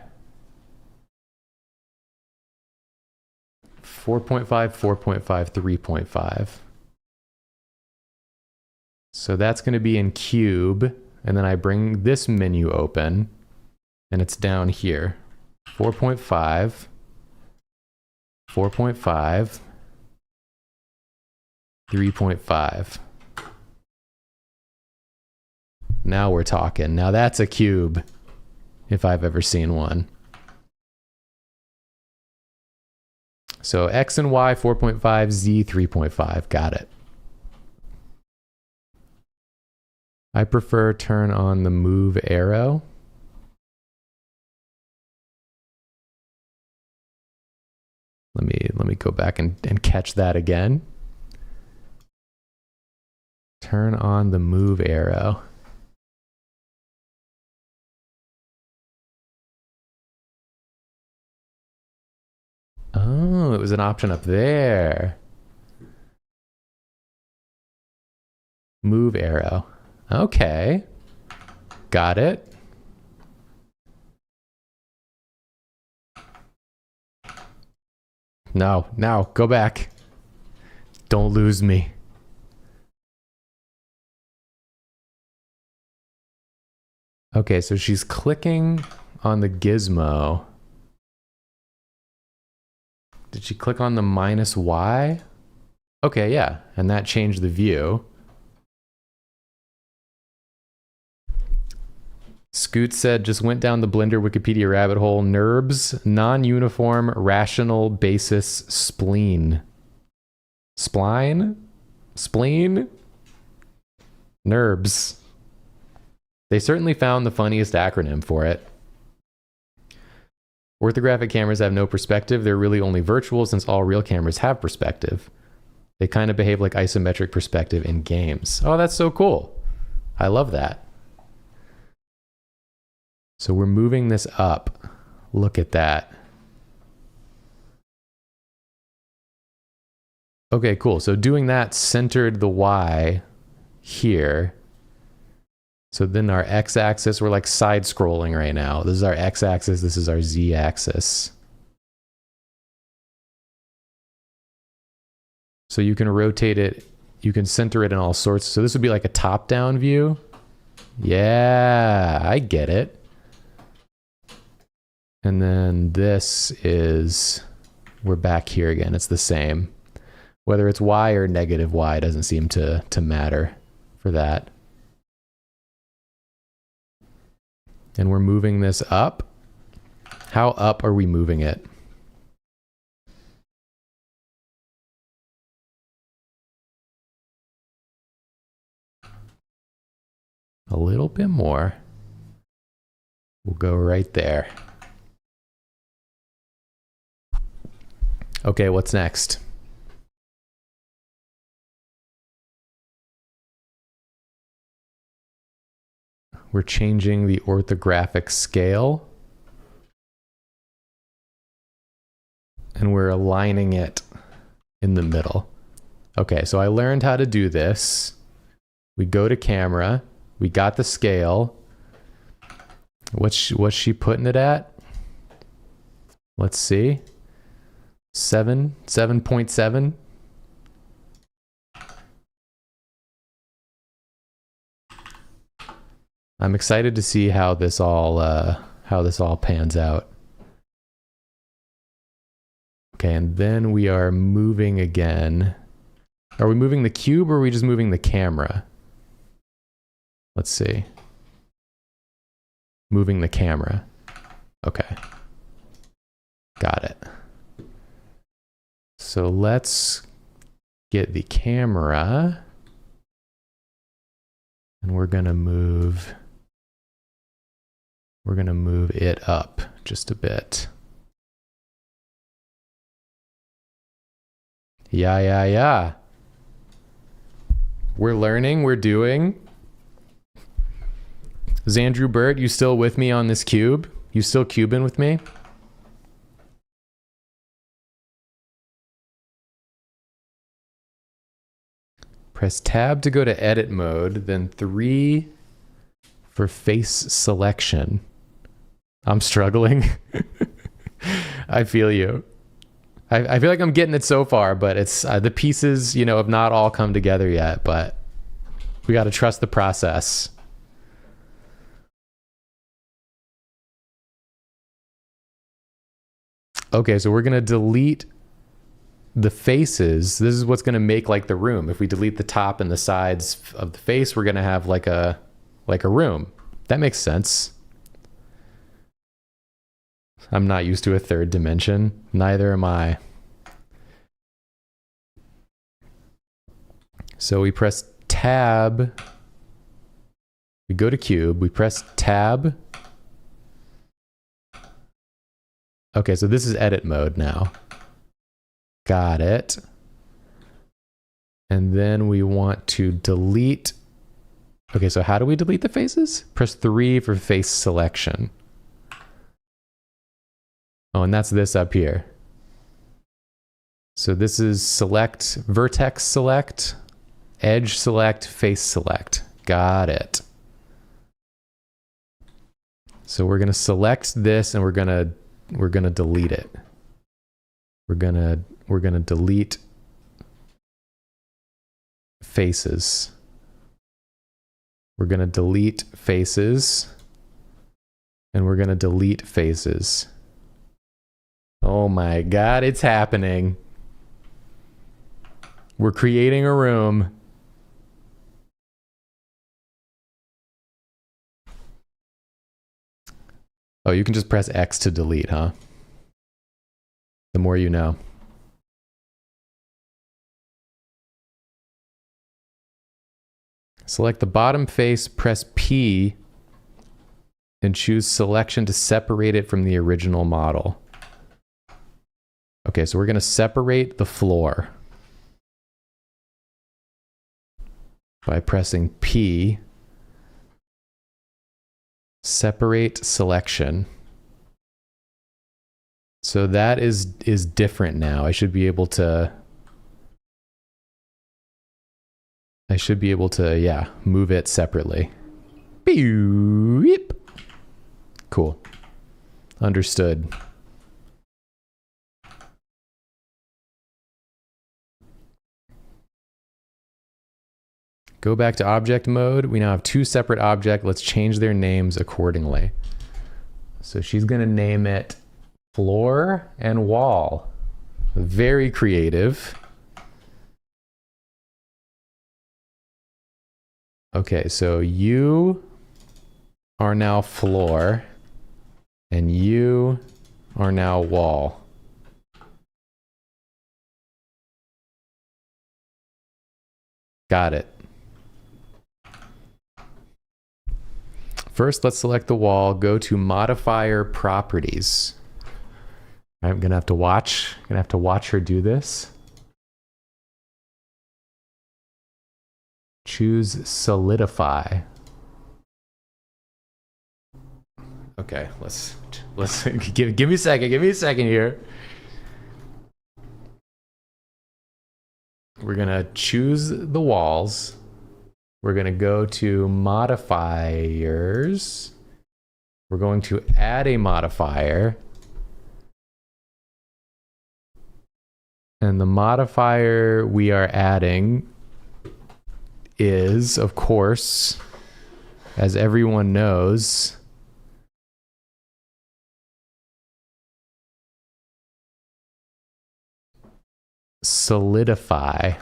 4.5, 4.5, 3.5. So that's going to be in cube. And then I bring this menu open. And it's down here. 4.5. 4.5. 3.5. Now we're talking. Now that's a cube, if I've ever seen one. So x and y 4.5, z 3.5. Got it. I prefer turn on the move arrow. Let me go back and catch that again. Turn on the move arrow. Oh, it was an option up there. Move arrow. Okay. Got it. No, now go back. Don't lose me. Okay, so she's clicking on the gizmo. Did she click on the -y? Okay, yeah, and that changed the view. Scoot said, just went down the Blender Wikipedia rabbit hole. NURBS, non-uniform rational basis spleen. Spline? Spleen? NURBS. They certainly found the funniest acronym for it. Orthographic cameras have no perspective. They're really only virtual since all real cameras have perspective. They kind of behave like isometric perspective in games. Oh, that's so cool. I love that. So we're moving this up. Look at that. Okay, cool. So doing that centered the Y here. So then our x-axis, we're like side scrolling right now. This is our x-axis, this is our z-axis. So you can rotate it, you can center it in all sorts. So this would be like a top-down view. Yeah, I get it. And then this is, we're back here again, it's the same. Whether it's Y or negative Y doesn't seem to matter for that. And we're moving this up. How up are we moving it? A little bit more. We'll go right there. Okay, what's next? We're changing the orthographic scale. And we're aligning it in the middle. Okay, so I learned how to do this. We go to camera. We got the scale. What's she putting it at? Let's see. 7.7. I'm excited to see how this all pans out. Okay, and then we are moving again. Are we moving the cube or are we just moving the camera? Let's see. Moving the camera. Okay. Got it. So let's get the camera. And we're gonna move it up just a bit. Yeah. We're learning, we're doing. Is Andrew Burt, you still with me on this cube? You still cubing with me? Press tab to go to edit mode, then 3 for face selection. I'm struggling. I feel you. I feel like I'm getting it so far, but it's the pieces, you know, have not all come together yet, but we got to trust the process. Okay, so we're going to delete the faces. This is what's going to make like the room. If we delete the top and the sides of the face, we're going to have like a room. That makes sense. I'm not used to a third dimension. Neither am I. So we press tab. We go to cube. We press tab. Okay, so this is edit mode now. Got it. And then we want to delete. Okay, so how do we delete the faces? Press 3 for face selection. Oh, and that's this up here. So this is select, vertex select, edge select, face select. Got it. So we're gonna select this and we're gonna delete it. We're gonna delete faces. We're gonna delete faces. And we're gonna delete faces. Oh my God, it's happening. We're creating a room. Oh, you can just press X to delete, huh? The more you know. Select the bottom face, press P and choose selection to separate it from the original model. Okay, so we're going to separate the floor by pressing P. Separate selection. So that is different now. I should be able to, yeah, move it separately. Beep. Cool. Understood. Go back to object mode. We now have two separate objects. Let's change their names accordingly. So she's going to name it floor and wall. Very creative. Okay, so you are now floor and you are now wall. Got it. First, let's select the wall, go to modifier properties. I'm gonna have to watch her do this. Choose solidify. Okay, let's give me a second here. We're gonna choose the walls. We're going to go to modifiers. We're going to add a modifier. And the modifier we are adding is, of course, as everyone knows, solidify.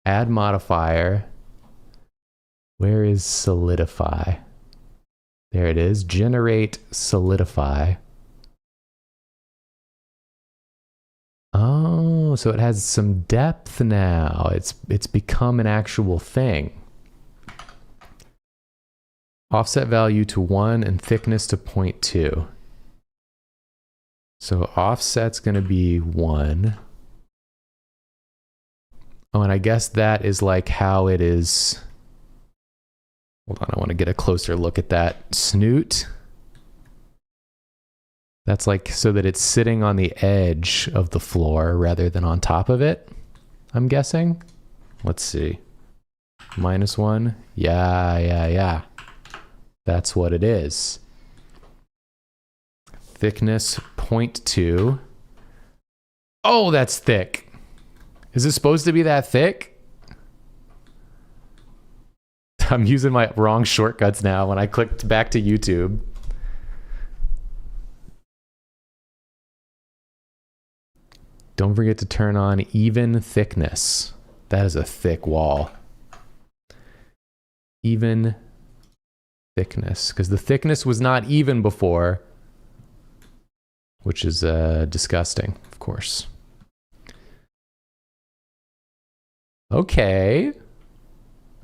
Add modifier. Where is solidify? There it is. Generate solidify. Oh, so it has some depth now. It's become an actual thing. Offset value to 1 and thickness to 0.2. So offset's going to be 1. Oh, and I guess that is like how it is. Hold on, I want to get a closer look at that snoot. That's like so that it's sitting on the edge of the floor rather than on top of it, I'm guessing. Let's see. -1. Yeah. That's what it is. Thickness 0.2. Oh, that's thick. Is it supposed to be that thick? I'm using my wrong shortcuts now when I clicked back to YouTube. Don't forget to turn on even thickness. That is a thick wall. Even thickness, because the thickness was not even before, which is disgusting, of course. Okay.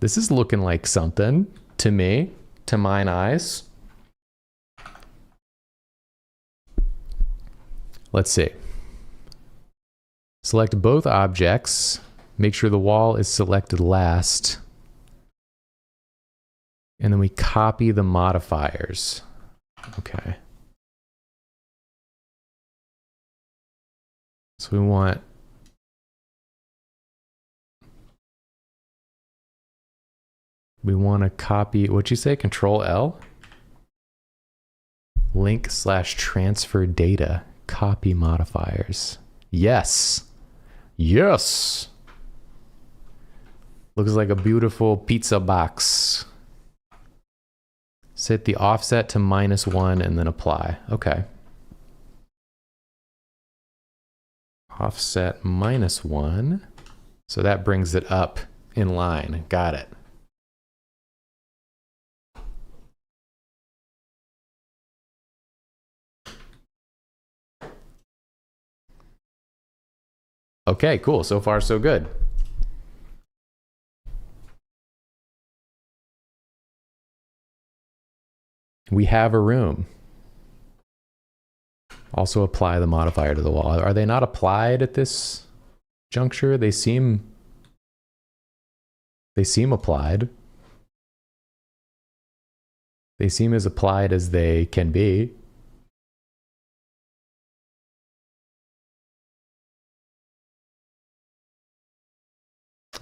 This is looking like something to me, to mine eyes. Let's see. Select both objects. Make sure the wall is selected last. And then we copy the modifiers. Okay. So we want to copy, what'd you say? Control L? Link/transfer data. Copy modifiers. Yes. Yes. Looks like a beautiful pizza box. Set the offset to -1 and then apply. Okay. Offset -1. So that brings it up in line. Got it. Okay, cool. So far, so good. We have a room. Also apply the modifier to the wall. Are they not applied at this juncture? They seem applied. They seem as applied as they can be.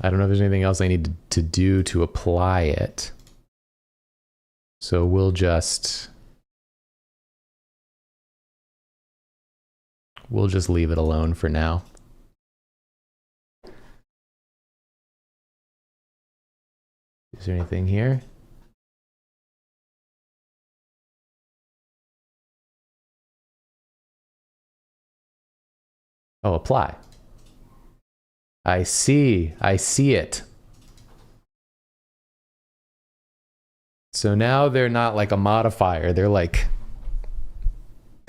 I don't know if there's anything else I need to do to apply it. So we'll just leave it alone for now. Is there anything here? Oh, apply. I see it. So now they're not like a modifier. They're like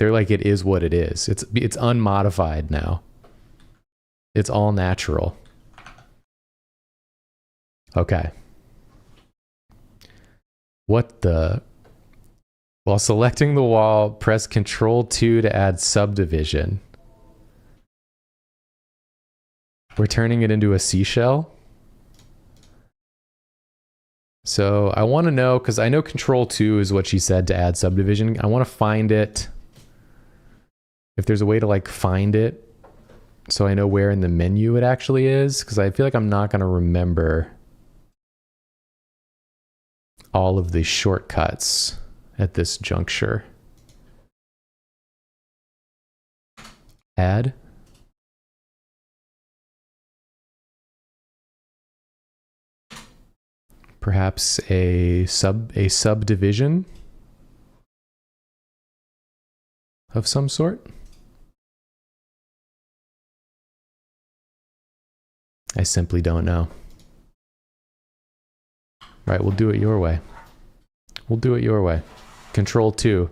it is what it is. It's unmodified now. It's all natural. Okay. What the? While selecting the wall, press Ctrl-2 to add subdivision. We're turning it into a seashell. So I want to know, because I know Ctrl-2 is what she said to add subdivision. I want to find it. If there's a way to like find it so I know where in the menu it actually is, because I feel like I'm not going to remember all of the shortcuts at this juncture. Add. Perhaps a subdivision of some sort. I simply don't know. Right, we'll do it your way. We'll do it your way. Ctrl-2,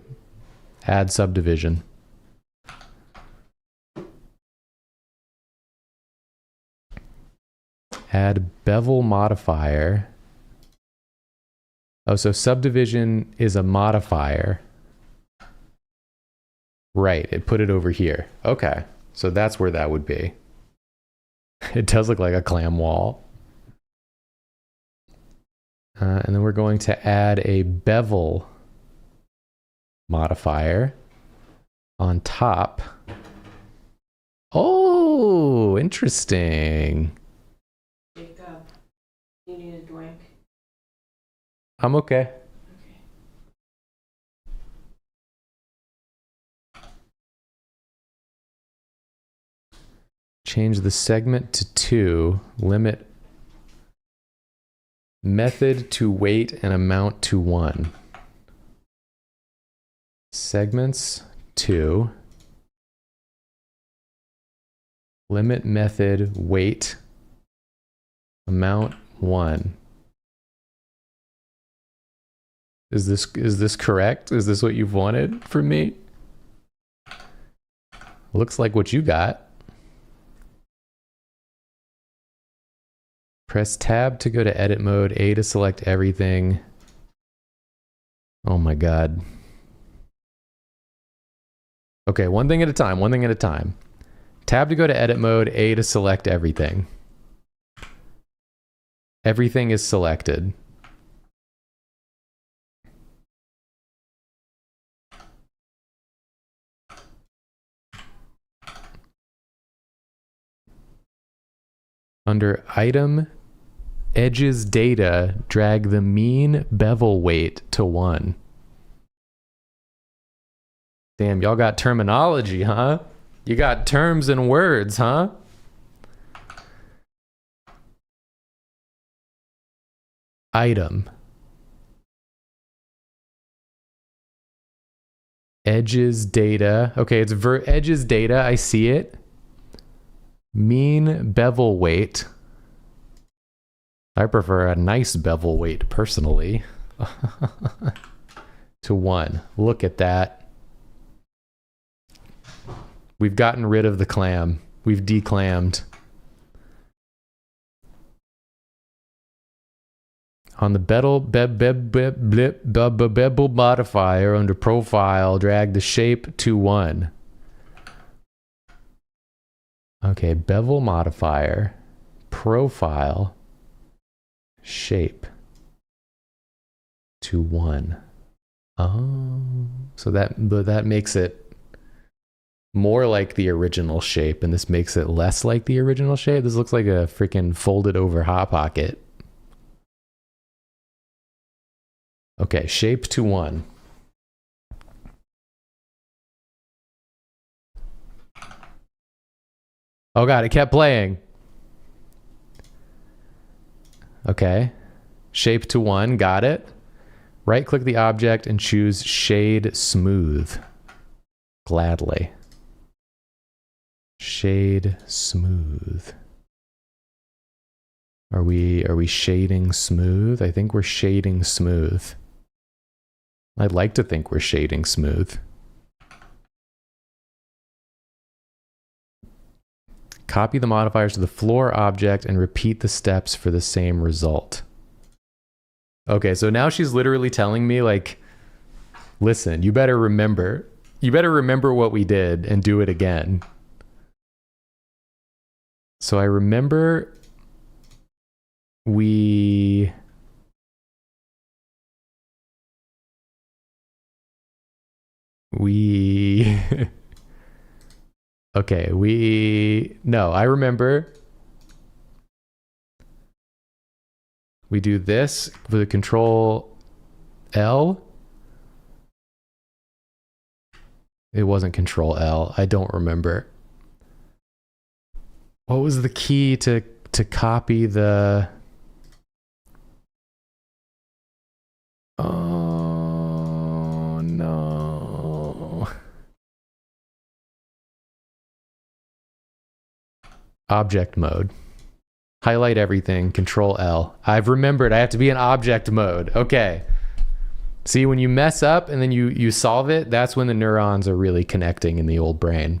add subdivision. Add bevel modifier. Oh, so subdivision is a modifier. Right, it put it over here. Okay, so that's where that would be. It does look like a clam wall. And then we're going to add a bevel modifier on top. Oh, interesting. Jacob, you need a drink. I'm okay. Change the segment to 2, limit method to weight and amount to 1. Segments 2, limit method weight amount 1. Is this correct? Is this what you've wanted from me? Looks like what you got. Press tab to go to edit mode, A to select everything. Oh my God. Okay, one thing at a time. Tab to go to edit mode, A to select everything. Everything is selected. Under item, edges data, drag the mean bevel weight to 1. Damn, y'all got terminology, huh? You got terms and words, huh? Item. Edges data. Okay, it's edges data. I see it. Mean bevel weight. I prefer a nice bevel weight personally. To 1. Look at that. We've gotten rid of the clam. We've declammed. On the bevel modifier under profile, drag the shape to 1. Okay, bevel modifier, profile, shape to 1. Oh, so that makes it more like the original shape, and this makes it less like the original shape. This looks like a freaking folded over Hot Pocket. Okay, shape to 1. Oh god, it kept playing. Okay. Shape to 1, got it. Right click the object and choose Shade Smooth. Gladly. Shade Smooth. Are we shading smooth? I think we're shading smooth. I'd like to think we're shading smooth. Copy the modifiers to the floor object and repeat the steps for the same result. Okay, so now she's literally telling me, like, listen, you better remember what we did and do it again. So I remember we okay, no, I remember we do this with a control L. It wasn't control L. I don't remember. What was the key to copy the... Oh, no. Object mode. Highlight everything, control L. I've remembered I have to be in object mode. Okay. See, when you mess up and then you solve it, that's when the neurons are really connecting in the old brain.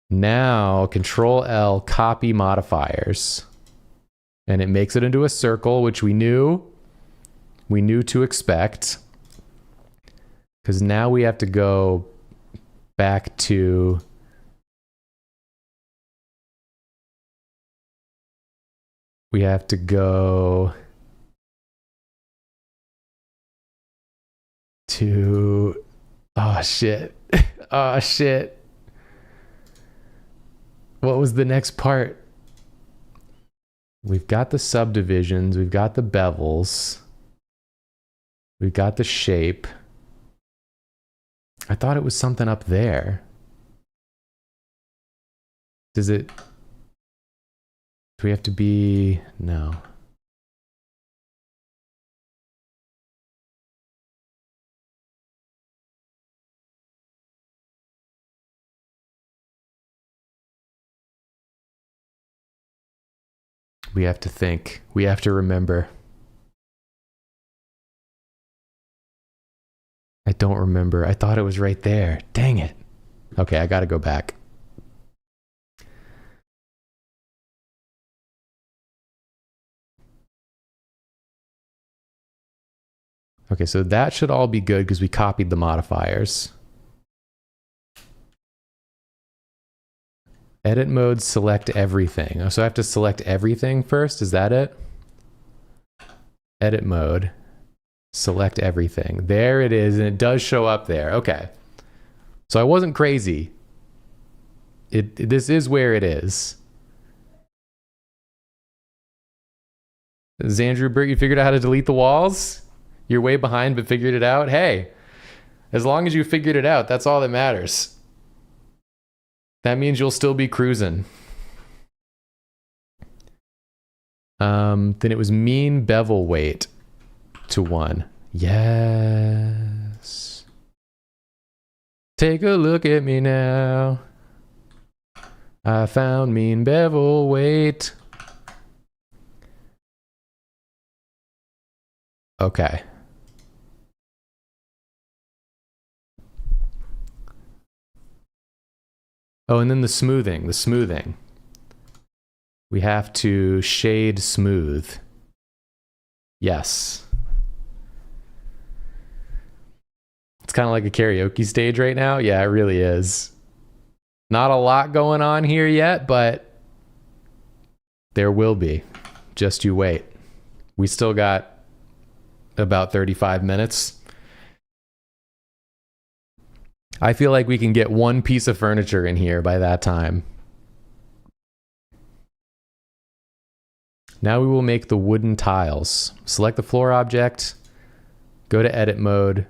Now, control L, copy modifiers. And it makes it into a circle, which we knew to expect. Because now we have to go back to... We have to go to... Oh, shit. Oh, shit. What was the next part? We've got the subdivisions. We've got the bevels. We've got the shape. I thought it was something up there. Does it... Do we have to be... No. We have to think. We have to remember. I don't remember. I thought it was right there. Dang it. Okay, I gotta go back. Okay, so that should all be good because we copied the modifiers. Edit mode, select everything. Oh, so I have to select everything first? Is that it? Edit mode, select everything. There it is, and it does show up there. Okay. So I wasn't crazy. This is where it is. Xandrew Burt, you figured out how to delete the walls? You're way behind, but figured it out? Hey, as long as you figured it out, that's all that matters. That means you'll still be cruising. Then it was mean bevel weight to 1. Yes. Take a look at me now. I found mean bevel weight. Okay. Oh, and then the smoothing. We have to shade smooth. Yes. It's kind of like a karaoke stage right now. Yeah, it really is. Not a lot going on here yet, but there will be. Just you wait. We still got about 35 minutes. I feel like we can get one piece of furniture in here by that time. Now we will make the wooden tiles. Select the floor object. Go to edit mode.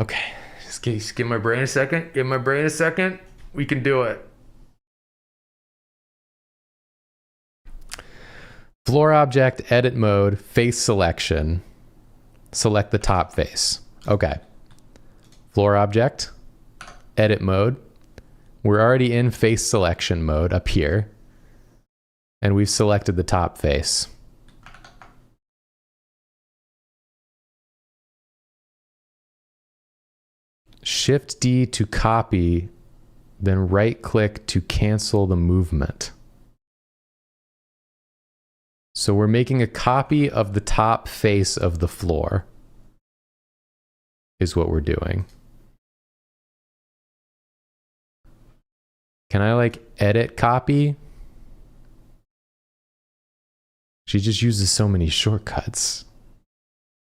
Okay, just give my brain a second. Give my brain a second. We can do it. Floor object, edit mode, face selection. Select the top face. Okay. Floor object, edit mode. We're already in face selection mode up here. And we've selected the top face. Shift D to copy, then right click to cancel the movement. So we're making a copy of the top face of the floor, is what we're doing. Can I like edit copy? She just uses so many shortcuts.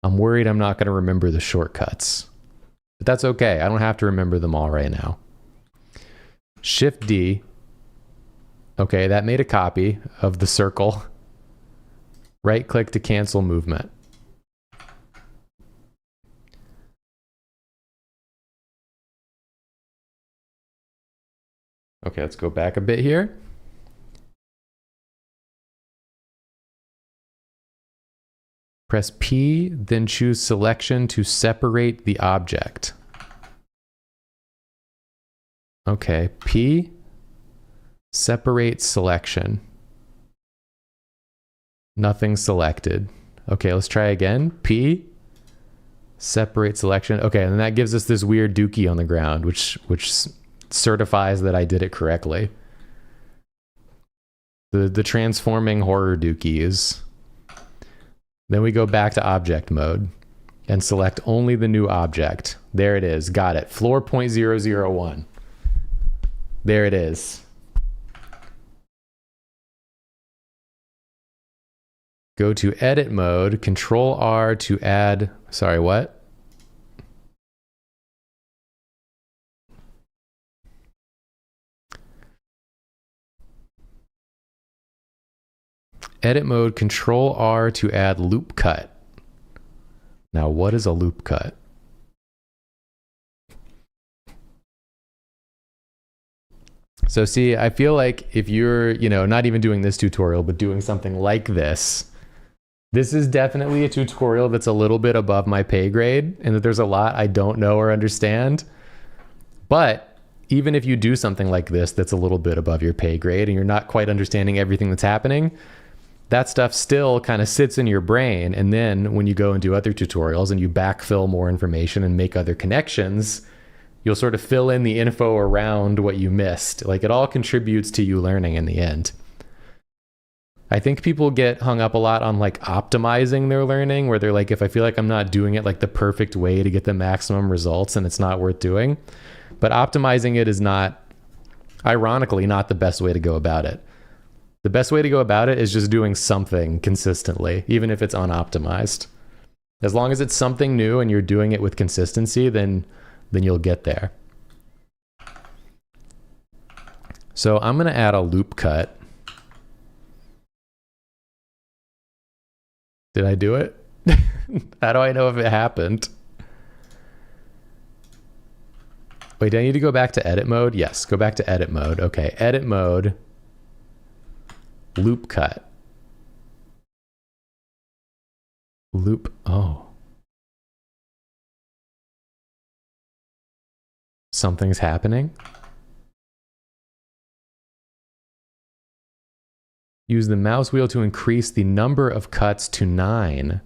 I'm worried I'm not going to remember the shortcuts. But that's okay. I don't have to remember them all right now. Shift D. Okay, that made a copy of the circle. Right click to cancel movement. Okay, let's go back a bit here. Press P, then choose selection to separate the object. Okay, P, separate selection. Nothing selected. Okay, let's try again. P, separate selection. Okay, and that gives us this weird dookie on the ground, which certifies that I did it correctly. The transforming horror dookies. Then we go back to object mode and select only the new object. There it is. Got it. Floor 0.001. There it is. Go to edit mode, Control R to add, sorry, what? Edit mode, Control R to add loop cut. Now, what is a loop cut? So see, I feel like if you're, not even doing this tutorial, but doing something like this, this is definitely a tutorial that's a little bit above my pay grade and that there's a lot I don't know or understand. But even if you do something like this that's a little bit above your pay grade and you're not quite understanding everything that's happening, that stuff still kind of sits in your brain. And then when you go and do other tutorials and you backfill more information and make other connections, you'll sort of fill in the info around what you missed. Like, it all contributes to you learning in the end. I think people get hung up a lot on like optimizing their learning, where they're like, if I feel like I'm not doing it like the perfect way to get the maximum results, and it's not worth doing. But optimizing it is not, ironically, not the best way to go about it. The best way to go about it is just doing something consistently, even if it's unoptimized. As long as it's something new and you're doing it with consistency, then you'll get there. So I'm going to add a loop cut. Did I do it? How do I know if it happened? Wait, do I need to go back to edit mode? Yes, go back to edit mode. Okay, edit mode. Loop cut. Loop, oh. Something's happening. Use the mouse wheel to increase the number of cuts to 9.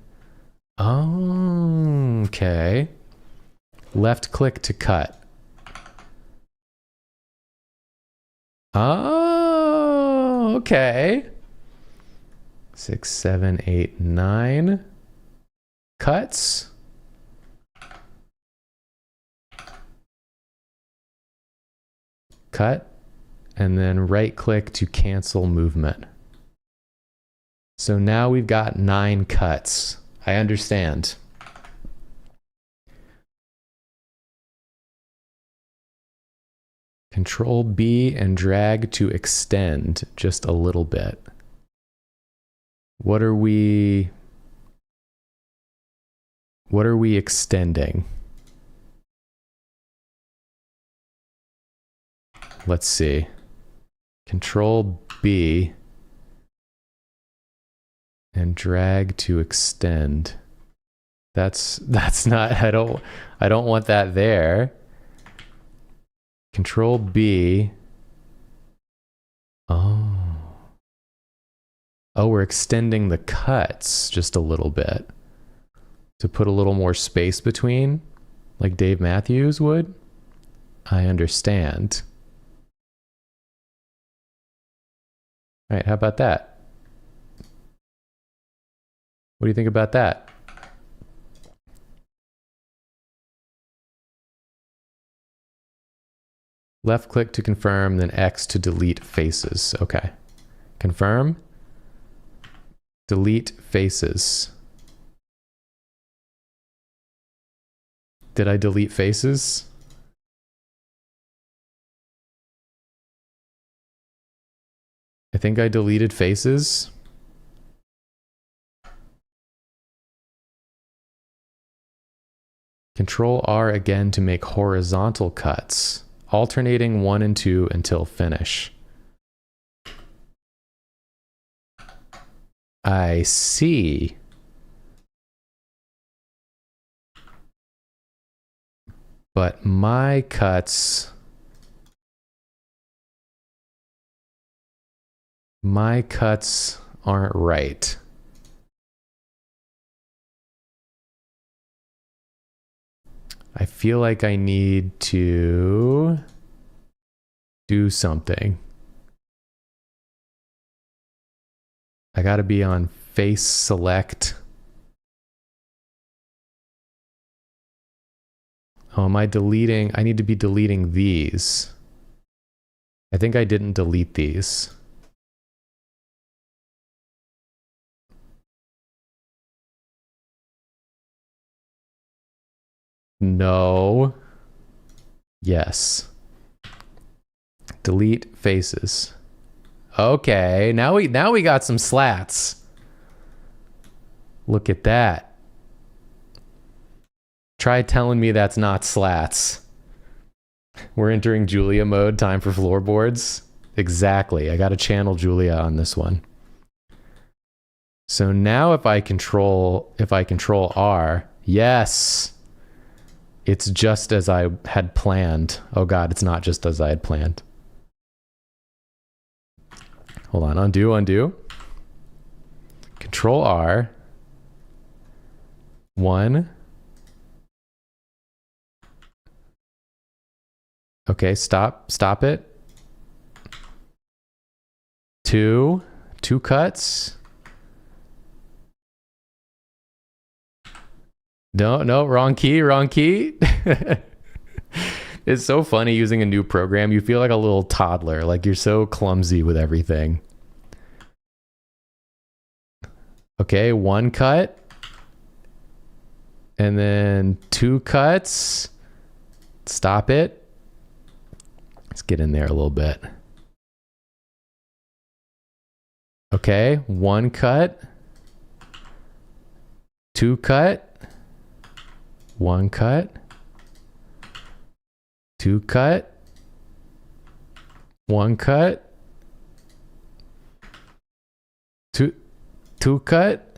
Oh, okay. Left click to cut. Oh, okay. 6, 7, 8, 9 cuts. Cut, and then right click to cancel movement. So now we've got 9 cuts. I understand. Control B and drag to extend just a little bit. What are we extending? Let's see. Control B and drag to extend. That's not, I don't want that there. Control B. Oh, we're extending the cuts just a little bit to put a little more space between, like Dave Matthews would. I understand. All right, how about that? What do you think about that? Left click to confirm, then X to delete faces. Okay. Confirm. Delete faces. Did I delete faces? I think I deleted faces. Control R again to make horizontal cuts, alternating 1 and 2 until finish. I see. But my cuts aren't right. I feel like I need to do something. I gotta be on face select. Oh, am I deleting? I need to be deleting these. I think I didn't delete these. No. Yes. Delete faces. Okay, now we got some slats. Look at that. Try telling me that's not slats. We're entering Julia mode, time for floorboards. Exactly. I got to channel Julia on this one. So now if I control R, yes. It's just as I had planned. Oh God, it's not just as I had planned. Hold on, undo. Control R. 1. Okay, stop it. 2 cuts. No, wrong key. It's so funny using a new program. You feel like a little toddler, like you're so clumsy with everything. Okay, 1 cut. And then 2 cuts. Stop it. Let's get in there a little bit. Okay, 1 cut. 2 cut. 1 cut. 2 cut. 1 cut. 2 cut.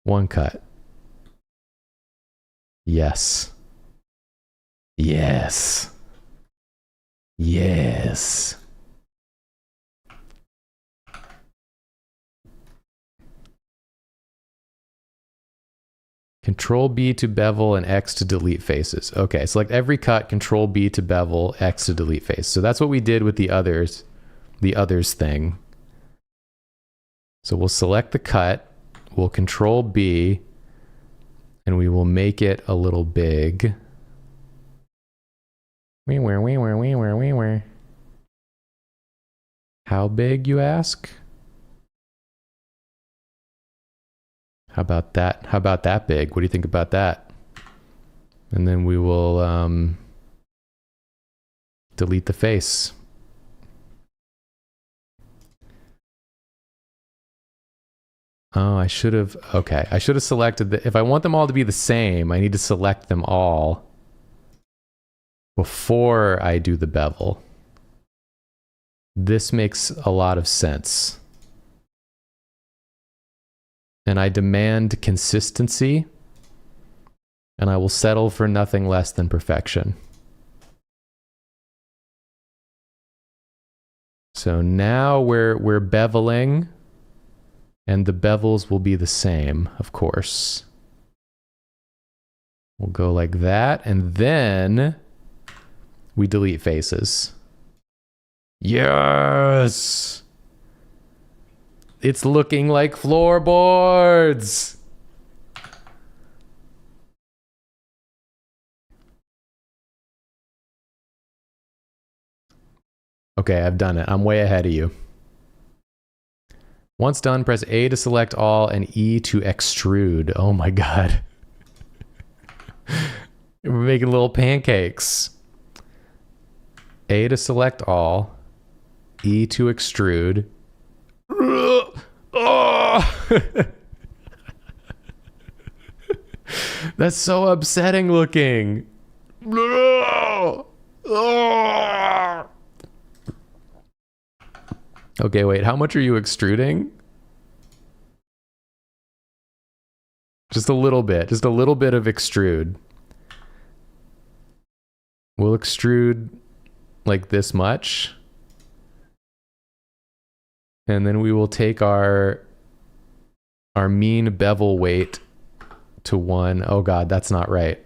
1 cut. Yes. Control B to bevel and X to delete faces. Okay, select every cut, Control B to bevel, X to delete face. So that's what we did with the others thing. So we'll select the cut, we'll Control B, and we will make it a little big. How big, you ask? How about that? How about that big? What do you think about that? And then we will delete the face. Oh, I should have, okay. I should have selected if I want them all to be the same, I need to select them all before I do the bevel. This makes a lot of sense. And I demand consistency, and I will settle for nothing less than perfection. So now we're beveling, and the bevels will be the same, of course. We'll go like that, and then we delete faces. Yes! It's looking like floorboards! Okay, I've done it. I'm way ahead of you. Once done, press A to select all and E to extrude. Oh my god. We're making little pancakes. A to select all, E to extrude. Oh! That's so upsetting looking. Okay, wait, how much are you extruding? Just a little bit of extrude. We'll extrude like this much. And then we will take our mean bevel weight to 1. Oh god, that's not right.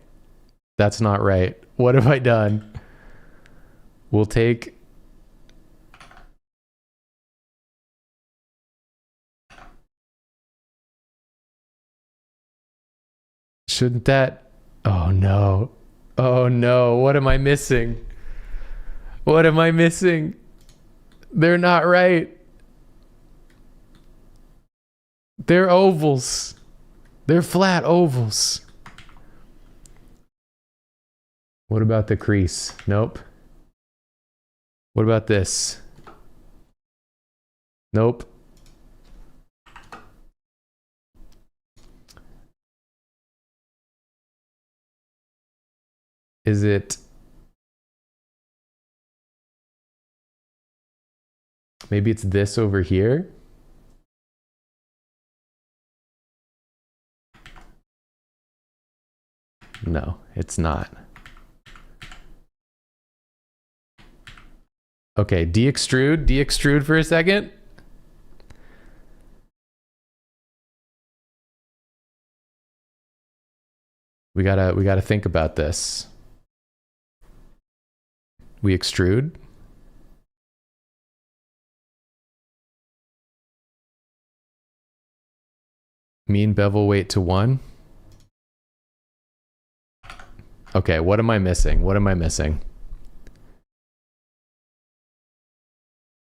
That's not right. What have I done? We'll take shouldn't that? Oh no. Oh no, what am I missing? What am I missing? They're not right. They're ovals. They're flat ovals. What about the crease? Nope. What about this? Nope. Is it... Maybe it's this over here? No, it's not. Okay, de-extrude for a second. We gotta think about this. We extrude. Mean bevel weight to 1. Okay, what am I missing? What am I missing?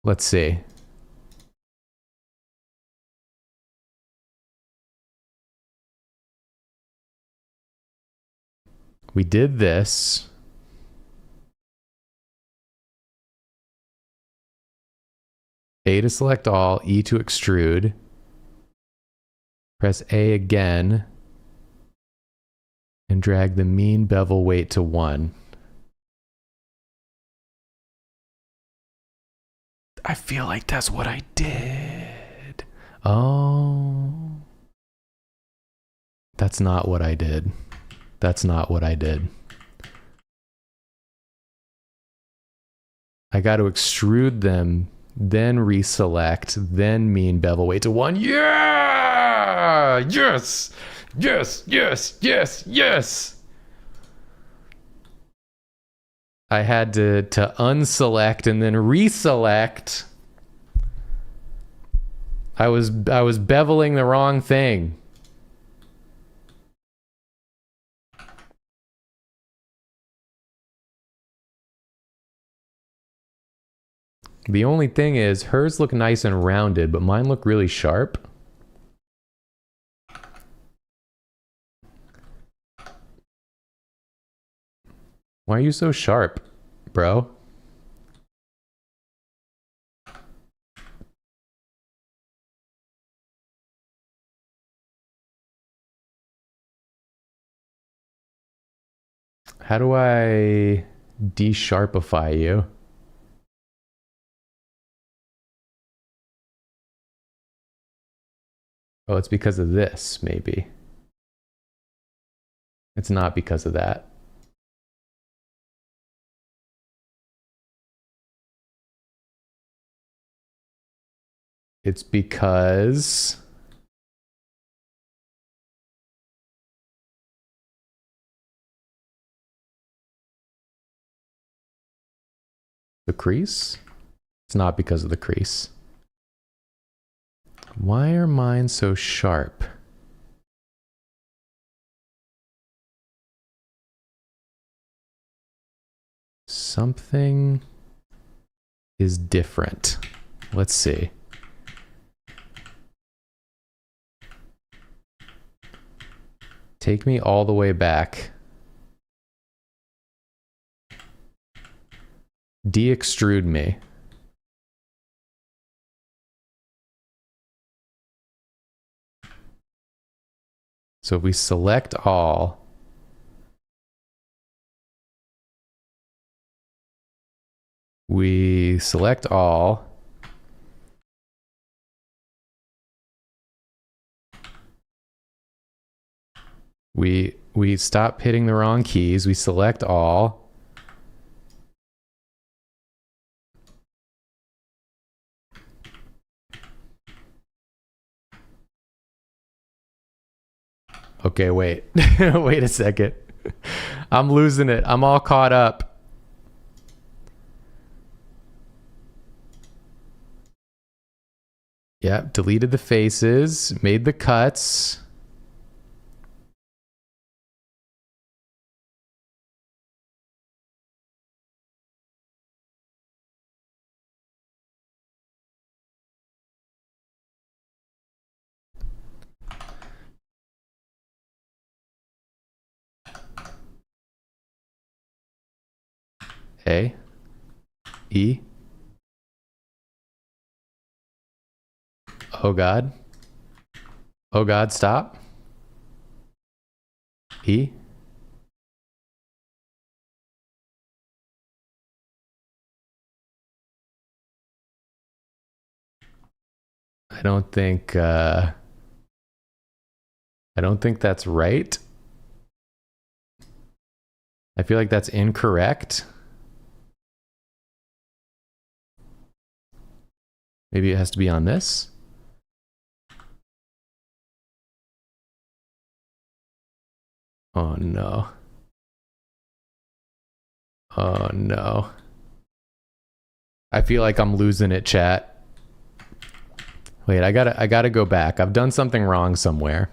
Let's see. We did this. A to select all, E to extrude. Press A again. And drag the mean bevel weight to 1. I feel like that's what I did. Oh. That's not what I did. That's not what I did. I got to extrude them, then reselect, then mean bevel weight to 1. Yeah! Yes! Yes, yes, yes, yes! I had to unselect and then reselect. I was beveling the wrong thing. The only thing is, hers look nice and rounded, but mine look really sharp. Why are you so sharp, bro? How do I de-sharpify you? Oh, it's because of this, maybe. It's not because of that. It's because... the crease? It's not because of the crease. Why are mine so sharp? Something is different. Let's see. Take me all the way back. De-extrude me. So if we select all, we select all, we stop hitting the wrong keys, we select all, okay, wait. Wait a second. I'm losing it. I'm all caught up. Yeah, deleted the faces, made the cuts. A, E. Oh God. Oh God, stop. E. I don't think that's right. I feel like that's incorrect. Maybe it has to be on this. Oh no. Oh no. I feel like I'm losing it, chat. Wait, I gotta go back. I've done something wrong somewhere.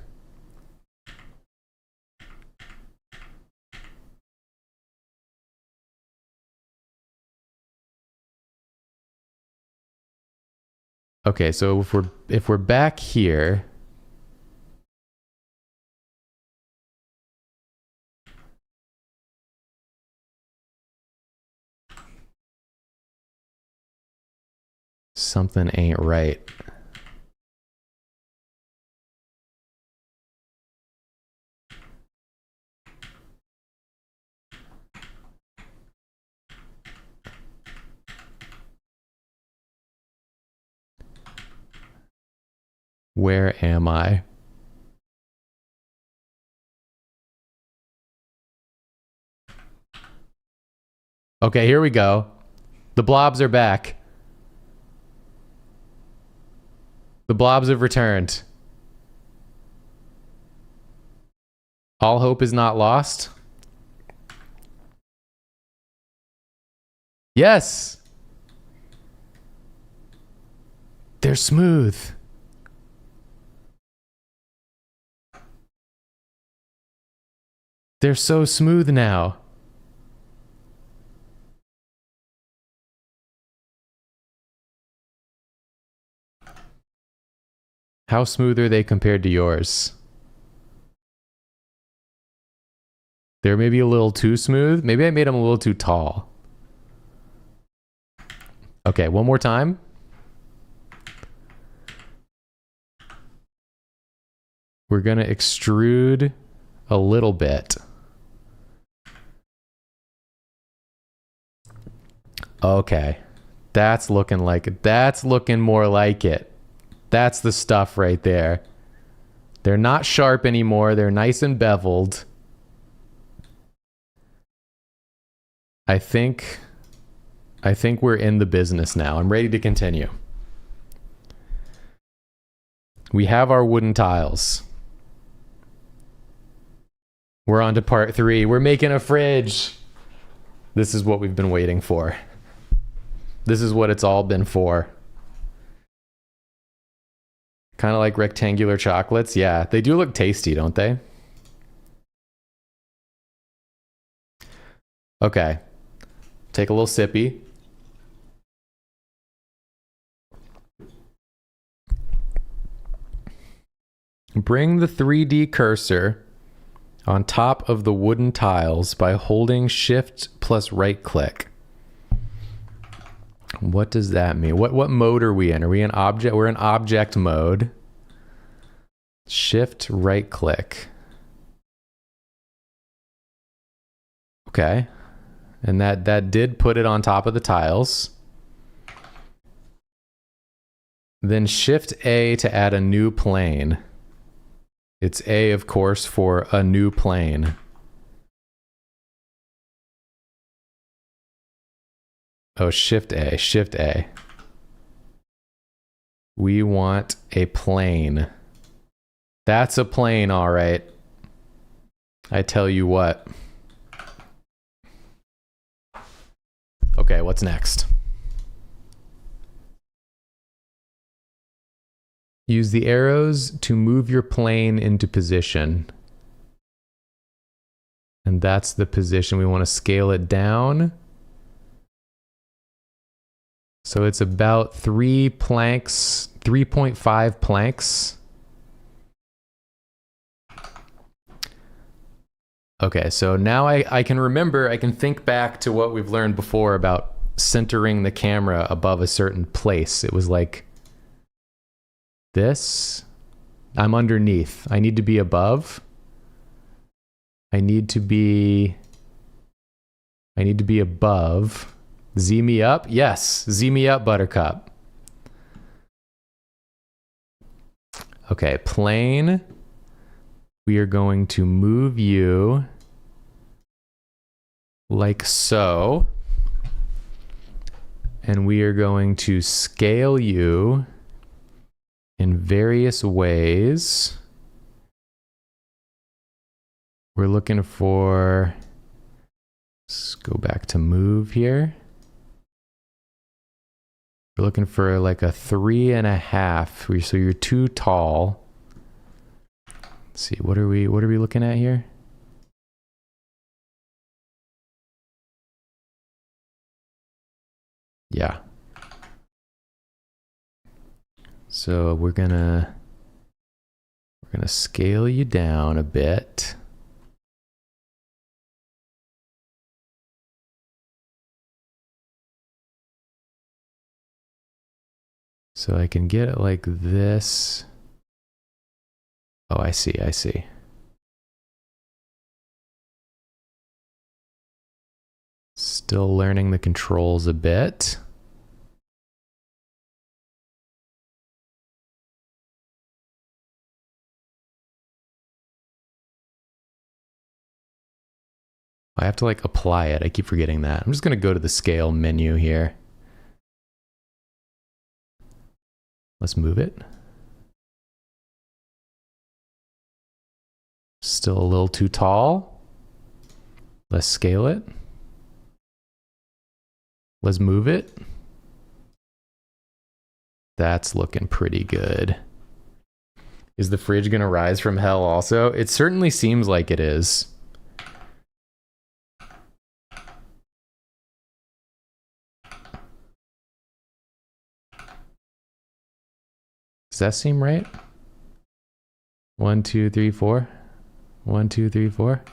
Okay, so if we're back here, something ain't right. Where am I? Okay, here we go. The blobs are back. The blobs have returned. All hope is not lost. Yes. They're smooth. They're so smooth now. How smooth are they compared to yours? They're maybe a little too smooth. Maybe I made them a little too tall. Okay, one more time. We're gonna extrude a little bit. Okay, that's looking like it. That's looking more like it. That's the stuff right there. They're not sharp anymore. They're nice and beveled. I think we're in the business now. I'm ready to continue. We have our wooden tiles. We're on to part 3. We're making a fridge. This is what we've been waiting for. This is what it's all been for. Kind of like rectangular chocolates. Yeah, they do look tasty, don't they? Okay. Take a little sippy. Bring the 3D cursor on top of the wooden tiles by holding Shift plus right click. What does that mean? What mode are we in? Are we in object? We're in object mode. Shift right click. Okay. And that did put it on top of the tiles. Then Shift A to add a new plane. It's A, of course, for a new plane. Oh, Shift A, Shift A. We want a plane. That's a plane, all right. I tell you what. Okay, what's next? Use the arrows to move your plane into position. And that's the position. We want to scale it down. So it's about 3 planks, 3.5 planks. Okay, so now I can remember, I can think back to what we've learned before about centering the camera above a certain place. It was like this. I'm underneath. I need to be above. I need to be above. Z me up? Yes, Z me up, Buttercup. Okay, plane. We are going to move you like so. And we are going to scale you in various ways. We're looking for, let's go back to move here. We're looking for like a 3.5. So you're too tall. Let's see, what are we looking at here? Yeah. So we're gonna scale you down a bit. So I can get it like this. Oh, I see, I see. Still learning the controls a bit. I have to like apply it. I keep forgetting that. I'm just going to go to the scale menu here. Let's move it. Still a little too tall. Let's scale it. Let's move it. That's looking pretty good. Is the fridge going to rise from hell also? It certainly seems like it is. that seem right? 1, 2, 3, 4. 1, 2, 3, 4.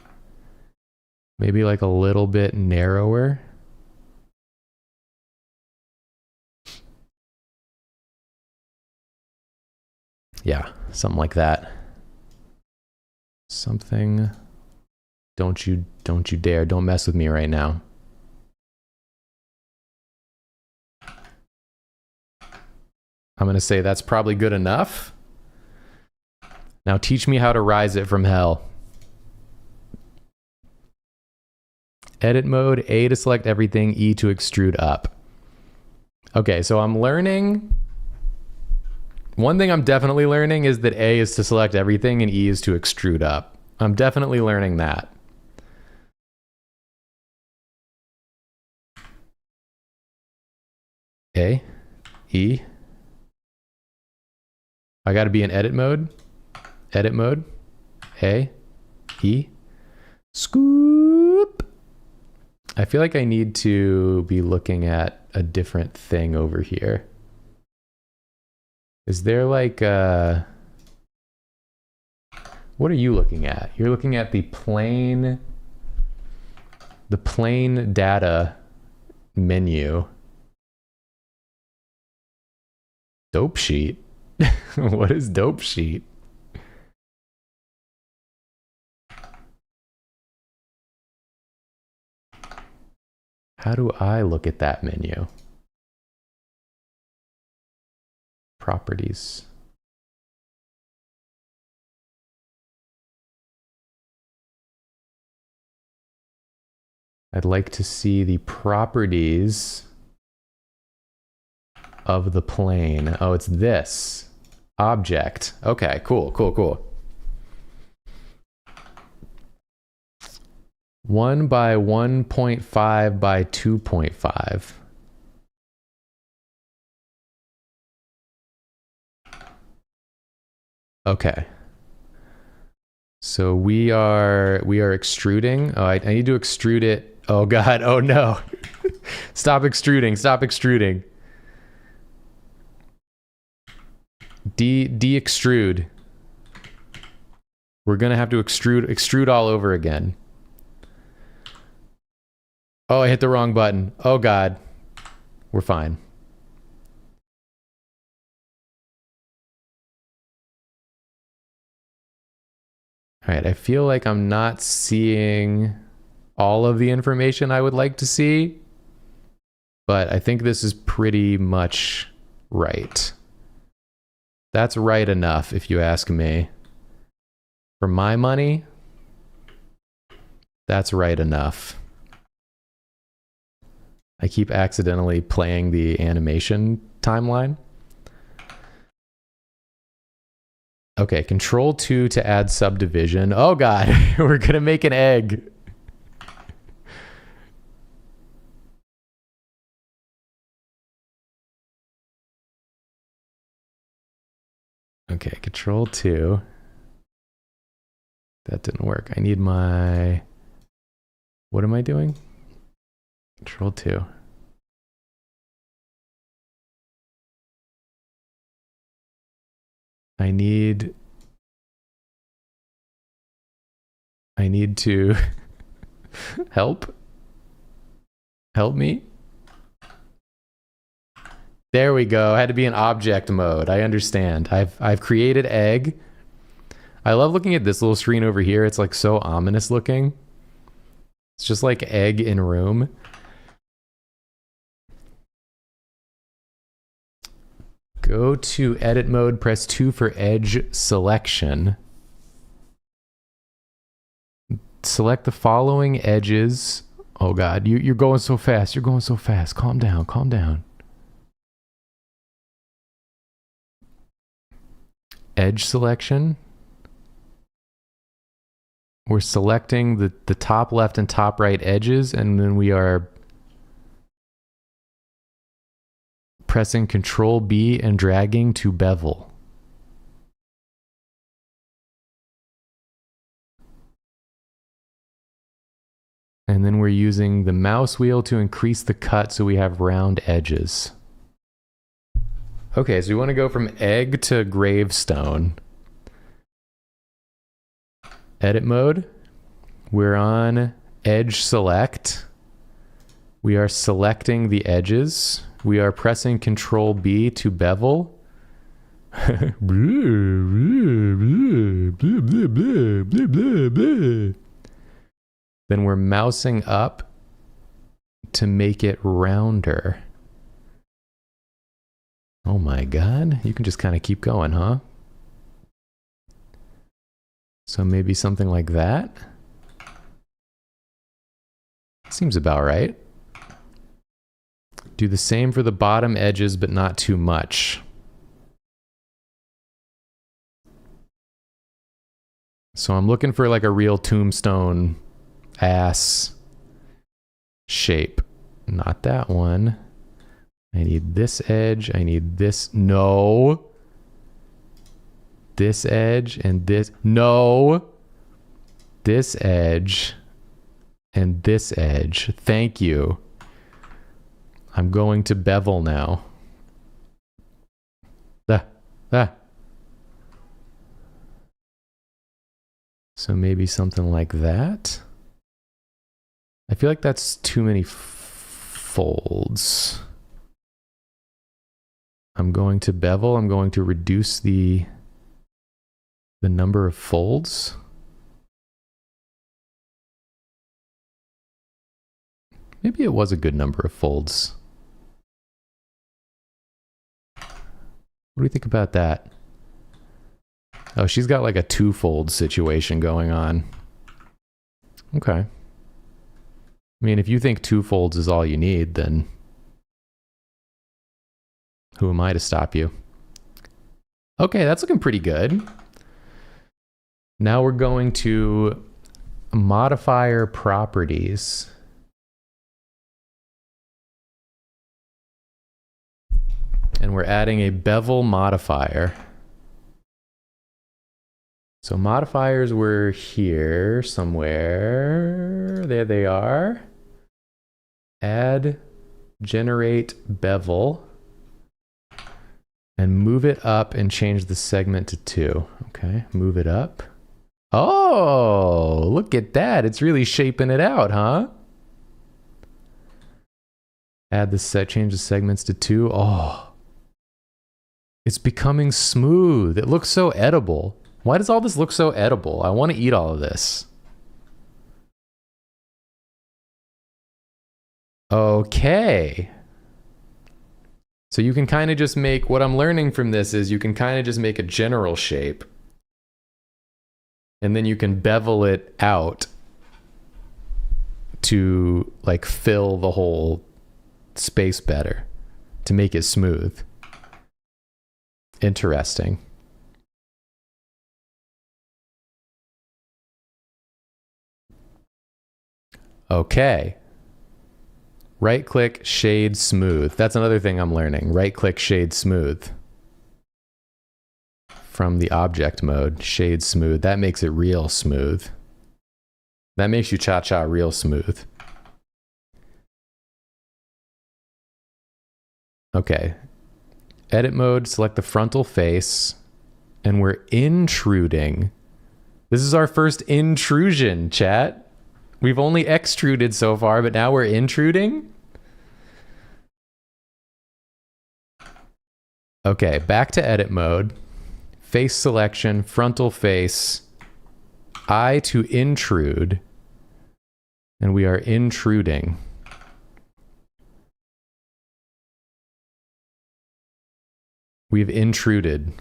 Maybe like a little bit narrower. Yeah, something like that. Something. Don't you dare. Don't mess with me right now. I'm going to say that's probably good enough. Now teach me how to rise it from hell. Edit mode, A to select everything, E to extrude up. Okay, so I'm learning. One thing I'm definitely learning is that A is to select everything and E is to extrude up. I'm definitely learning that. A, E. I got to be in edit mode. Edit mode. A, E. Scoop. I feel like I need to be looking at a different thing over here. Is there like what are you looking at? You're looking at the plain data menu. Dope sheet. What is dope sheet? How do I look at that menu? Properties. I'd like to see the properties of the plane. Oh, it's this. Object. Okay, cool, cool, cool. 1 by 1.5 by 2.5. Okay. So we are extruding. Oh, I need to extrude it. Oh God, oh no. Stop extruding, stop extruding. De-extrude. We're gonna have to extrude all over again. Oh, I hit the wrong button. Oh God. We're fine. All right, I feel like I'm not seeing all of the information I would like to see, but I think this is pretty much right. That's right enough, if you ask me. For my money, that's right enough. I keep accidentally playing the animation timeline. Okay, Control 2 to add subdivision. Oh God, we're gonna make an egg. Okay, Control 2. That didn't work. I need my... What am I doing? Control 2. I need to help me. There we go. I had to be in object mode. I understand. I've created egg. I love looking at this little screen over here. It's like so ominous looking. It's just like egg in room. Go to edit mode, press 2 for edge selection. Select the following edges. Oh God, you're going so fast. You're going so fast. Calm down, calm down. Edge selection. We're selecting the top left and top right edges, and then we are pressing Control B and dragging to bevel. And then we're using the mouse wheel to increase the cut so we have round edges. Okay, so we want to go from egg to gravestone. Edit mode. We're on edge select. We are selecting the edges. We are pressing Control B to bevel. Then we're mousing up to make it rounder. Oh my God, you can just kind of keep going, huh? So maybe something like that. Seems about right. Do the same for the bottom edges, but not too much. So I'm looking for like a real tombstone ass shape. Not that one. I need this edge. I need this. No. This edge and this. No. This edge and this edge. Thank you. I'm going to bevel now. So maybe something like that. I feel like that's too many folds. I'm going to bevel. I'm going to reduce the number of folds. Maybe it was a good number of folds. What do you think about that? Oh, she's got like a two-fold situation going on. Okay. I mean, if you think two folds is all you need, then who am I to stop you? Okay, that's looking pretty good. Now we're going to modifier properties. And we're adding a bevel modifier. So modifiers were here somewhere. There they are. Add, generate bevel. And move it up and change the segment to 2. Okay, move it up. Oh, look at that. It's really shaping it out, huh? Add the set, change the segments to 2. Oh, it's becoming smooth. It looks so edible. Why does all this look so edible? I want to eat all of this. Okay. So you can kind of just make, what I'm learning from this is you can kind of just make a general shape. And then you can bevel it out to like fill the whole space better, to make it smooth. Interesting. Okay. Right click, shade smooth. That's another thing I'm learning. Right click, shade smooth. From the object mode, shade smooth. That makes it real smooth. That makes you cha-cha real smooth. Okay. Edit mode, select the frontal face, and we're intruding. This is our first intrusion, chat. We've only extruded so far, but now we're intruding? Okay, back to edit mode. Face selection, frontal face, eye to intrude, and we are intruding. We've intruded.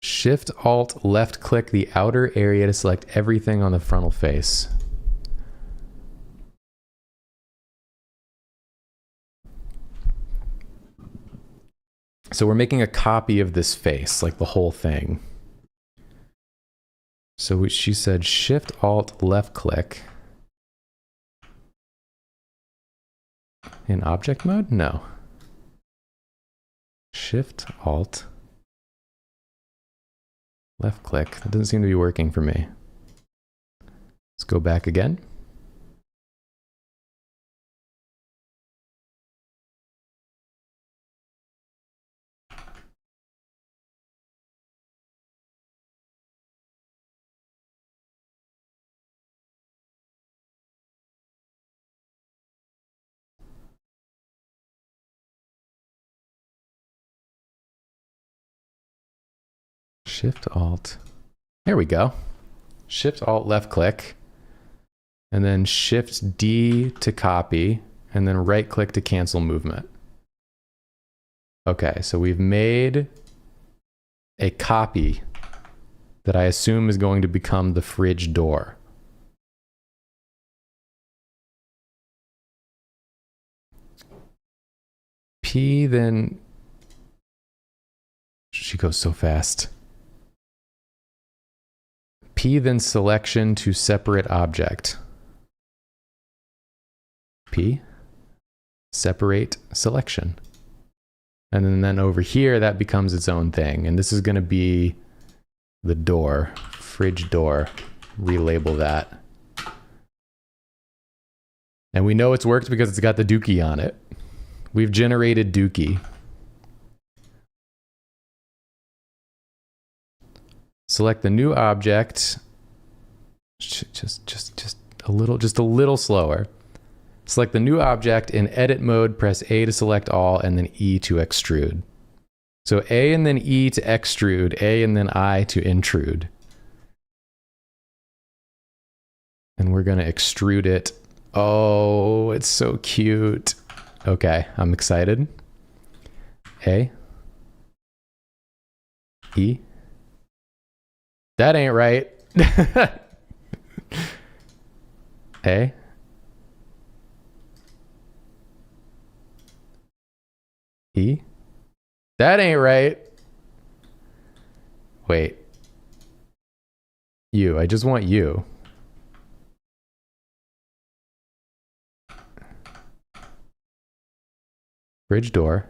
Shift Alt left click the outer area to select everything on the frontal face. So we're making a copy of this face, like the whole thing. So she said Shift Alt left click. In object mode? No. Shift Alt left click. That doesn't seem to be working for me. Let's go back again. Shift Alt. There we go. Shift Alt left click. And then Shift D to copy. And then right click to cancel movement. Okay, so we've made a copy that I assume is going to become the fridge door. P then, she goes so fast. P then selection to separate object. P, separate selection. And then over here, that becomes its own thing. And this is going to be the door, fridge door. Relabel that. And we know it's worked because it's got the dookie on it. We've generated dookie. Select the new object. Just a little slower. Select the new object in edit mode, press A to select all, and then E to extrude. So A and then E to extrude, A and then I to intrude. And we're gonna extrude it. Oh, it's so cute. Okay, I'm excited. A. E. That ain't right. A. E. That ain't right. Wait. U. I just want U. Fridge door.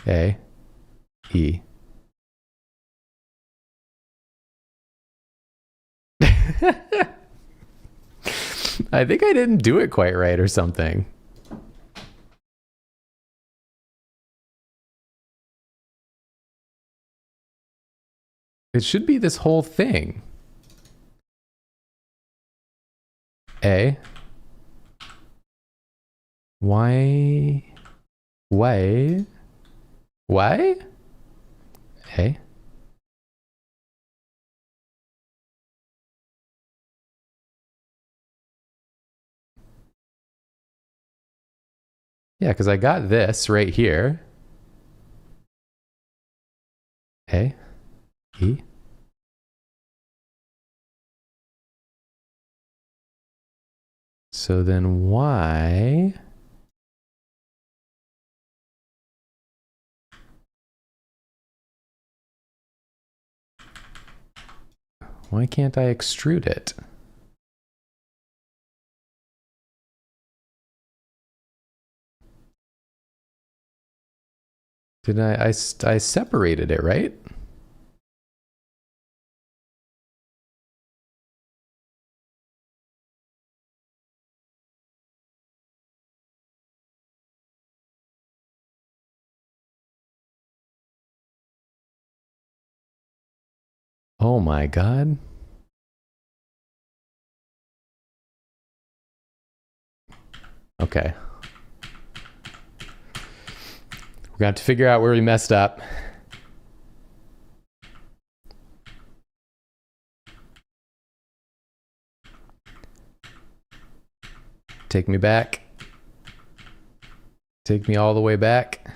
A. E. I think I didn't do it quite right or something. It should be this whole thing. A. Why? Why? Why? A. Yeah, because I got this right here. A. E. So then why? Why can't I extrude it? Did I separated it, right? Oh my God. Okay. We're gonna have to figure out where we messed up. Take me back. Take me all the way back.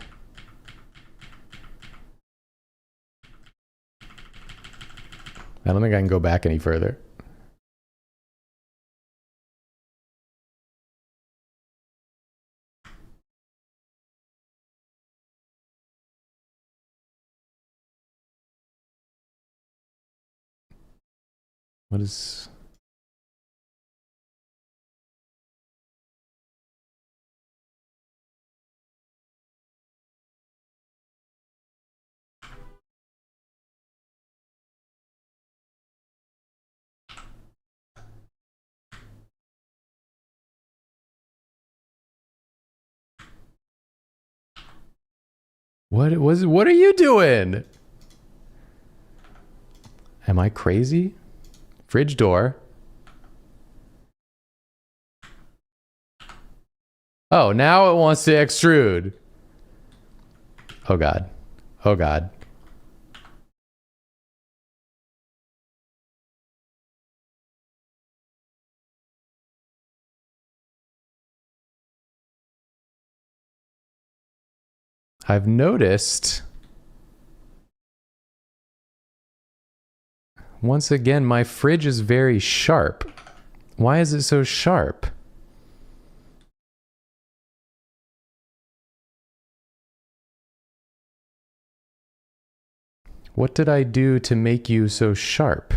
I don't think I can go back any further. What is... What are you doing? Am I crazy? Fridge door. Oh, now it wants to extrude. Oh God. Oh God. I've noticed, once again, my fridge is very sharp. Why is it so sharp? What did I do to make you so sharp?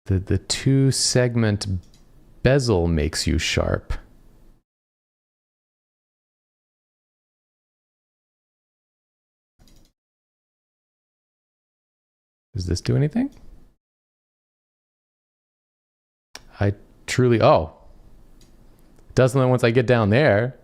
The two segment bezel makes you sharp. Does this do anything? I truly, oh. It doesn't once I get down there.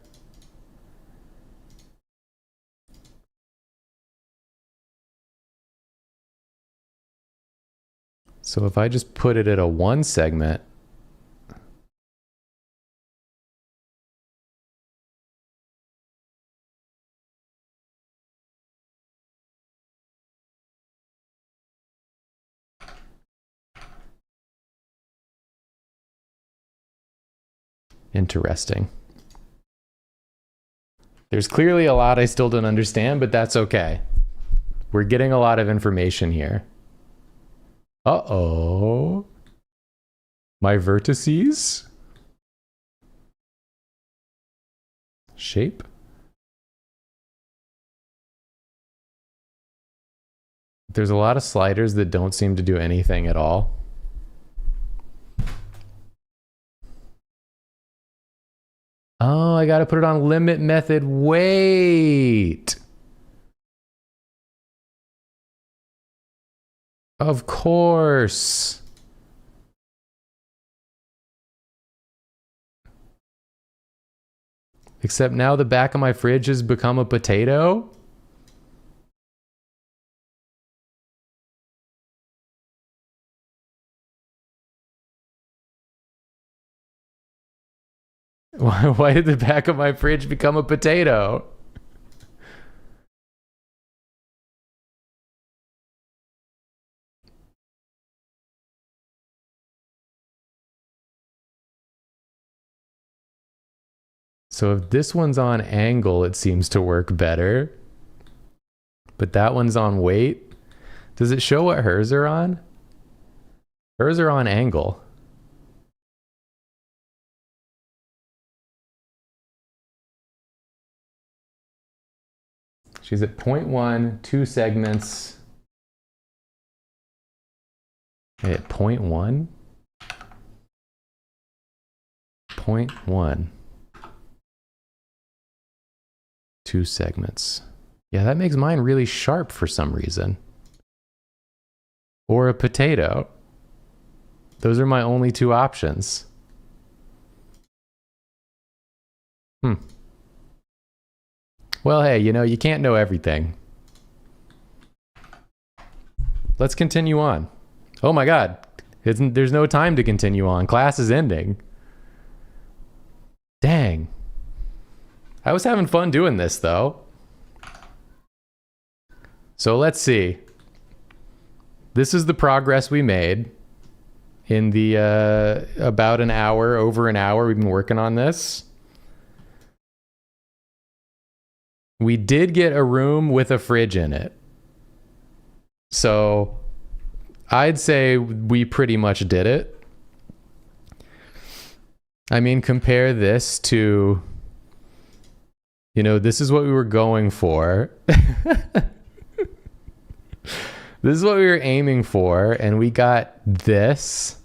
So if I just put it at a 1 segment, interesting. There's clearly a lot I still don't understand, but that's okay. We're getting a lot of information here. Uh-oh. My vertices? Shape? There's a lot of sliders that don't seem to do anything at all. Oh, I gotta put it on limit method. Wait. Of course. Except now the back of my fridge has become a potato. Why did the back of my fridge become a potato? So if this one's on angle, it seems to work better. But that one's on weight. Does it show what hers are on? Hers are on angle. She's at 0.1, 2 segments. At 0.1? 0.1. 2 segments. Yeah, that makes mine really sharp for some reason. Or a potato. Those are my only 2 options. Well, hey, you know, you can't know everything. Let's continue on. Oh my God. There's no time to continue on. Class is ending. Dang. I was having fun doing this, though. So let's see. This is the progress we made in the about an hour, over an hour we've been working on this. We did get a room with a fridge in it. So I'd say we pretty much did it. I mean, compare this to, you know, this is what we were going for. This is what we were aiming for, and we got this.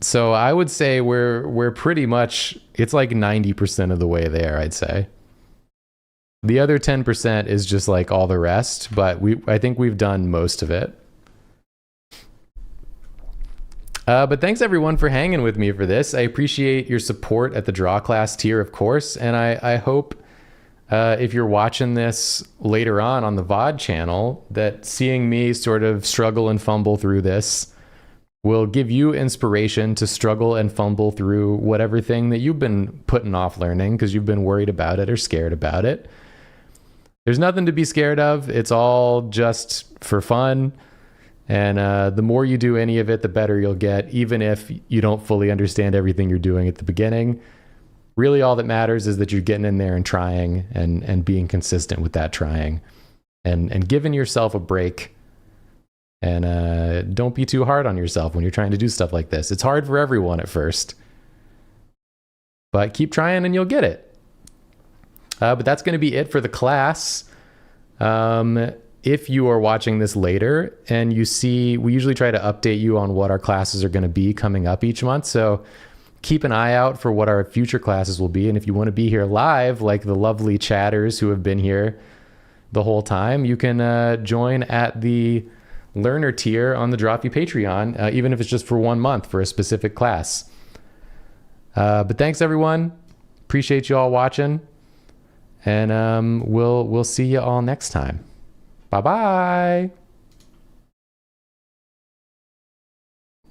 So I would say we're pretty much, it's like 90% of the way there, I'd say. The other 10% is just like all the rest, but I think we've done most of it. But thanks everyone for hanging with me for this. I appreciate your support at the DrawClass tier, of course, and I hope if you're watching this later on the VOD channel, that seeing me sort of struggle and fumble through this will give you inspiration to struggle and fumble through whatever thing that you've been putting off learning because you've been worried about it or scared about it. There's nothing to be scared of. It's all just for fun. And the more you do any of it, the better you'll get, even if you don't fully understand everything you're doing at the beginning. Really, all that matters is that you're getting in there and trying and being consistent with that trying and giving yourself a break. And don't be too hard on yourself when you're trying to do stuff like this. It's hard for everyone at first, but keep trying and you'll get it. But that's going to be it for the class. If you are watching this later and you see, we usually try to update you on what our classes are going to be coming up each month. So keep an eye out for what our future classes will be. And if you want to be here live, like the lovely chatters who have been here the whole time, you can join at the learner tier on the Drawfee Patreon, even if it's just for 1 month for a specific class. But thanks everyone. Appreciate you all watching. And we'll see you all next time. Bye-bye.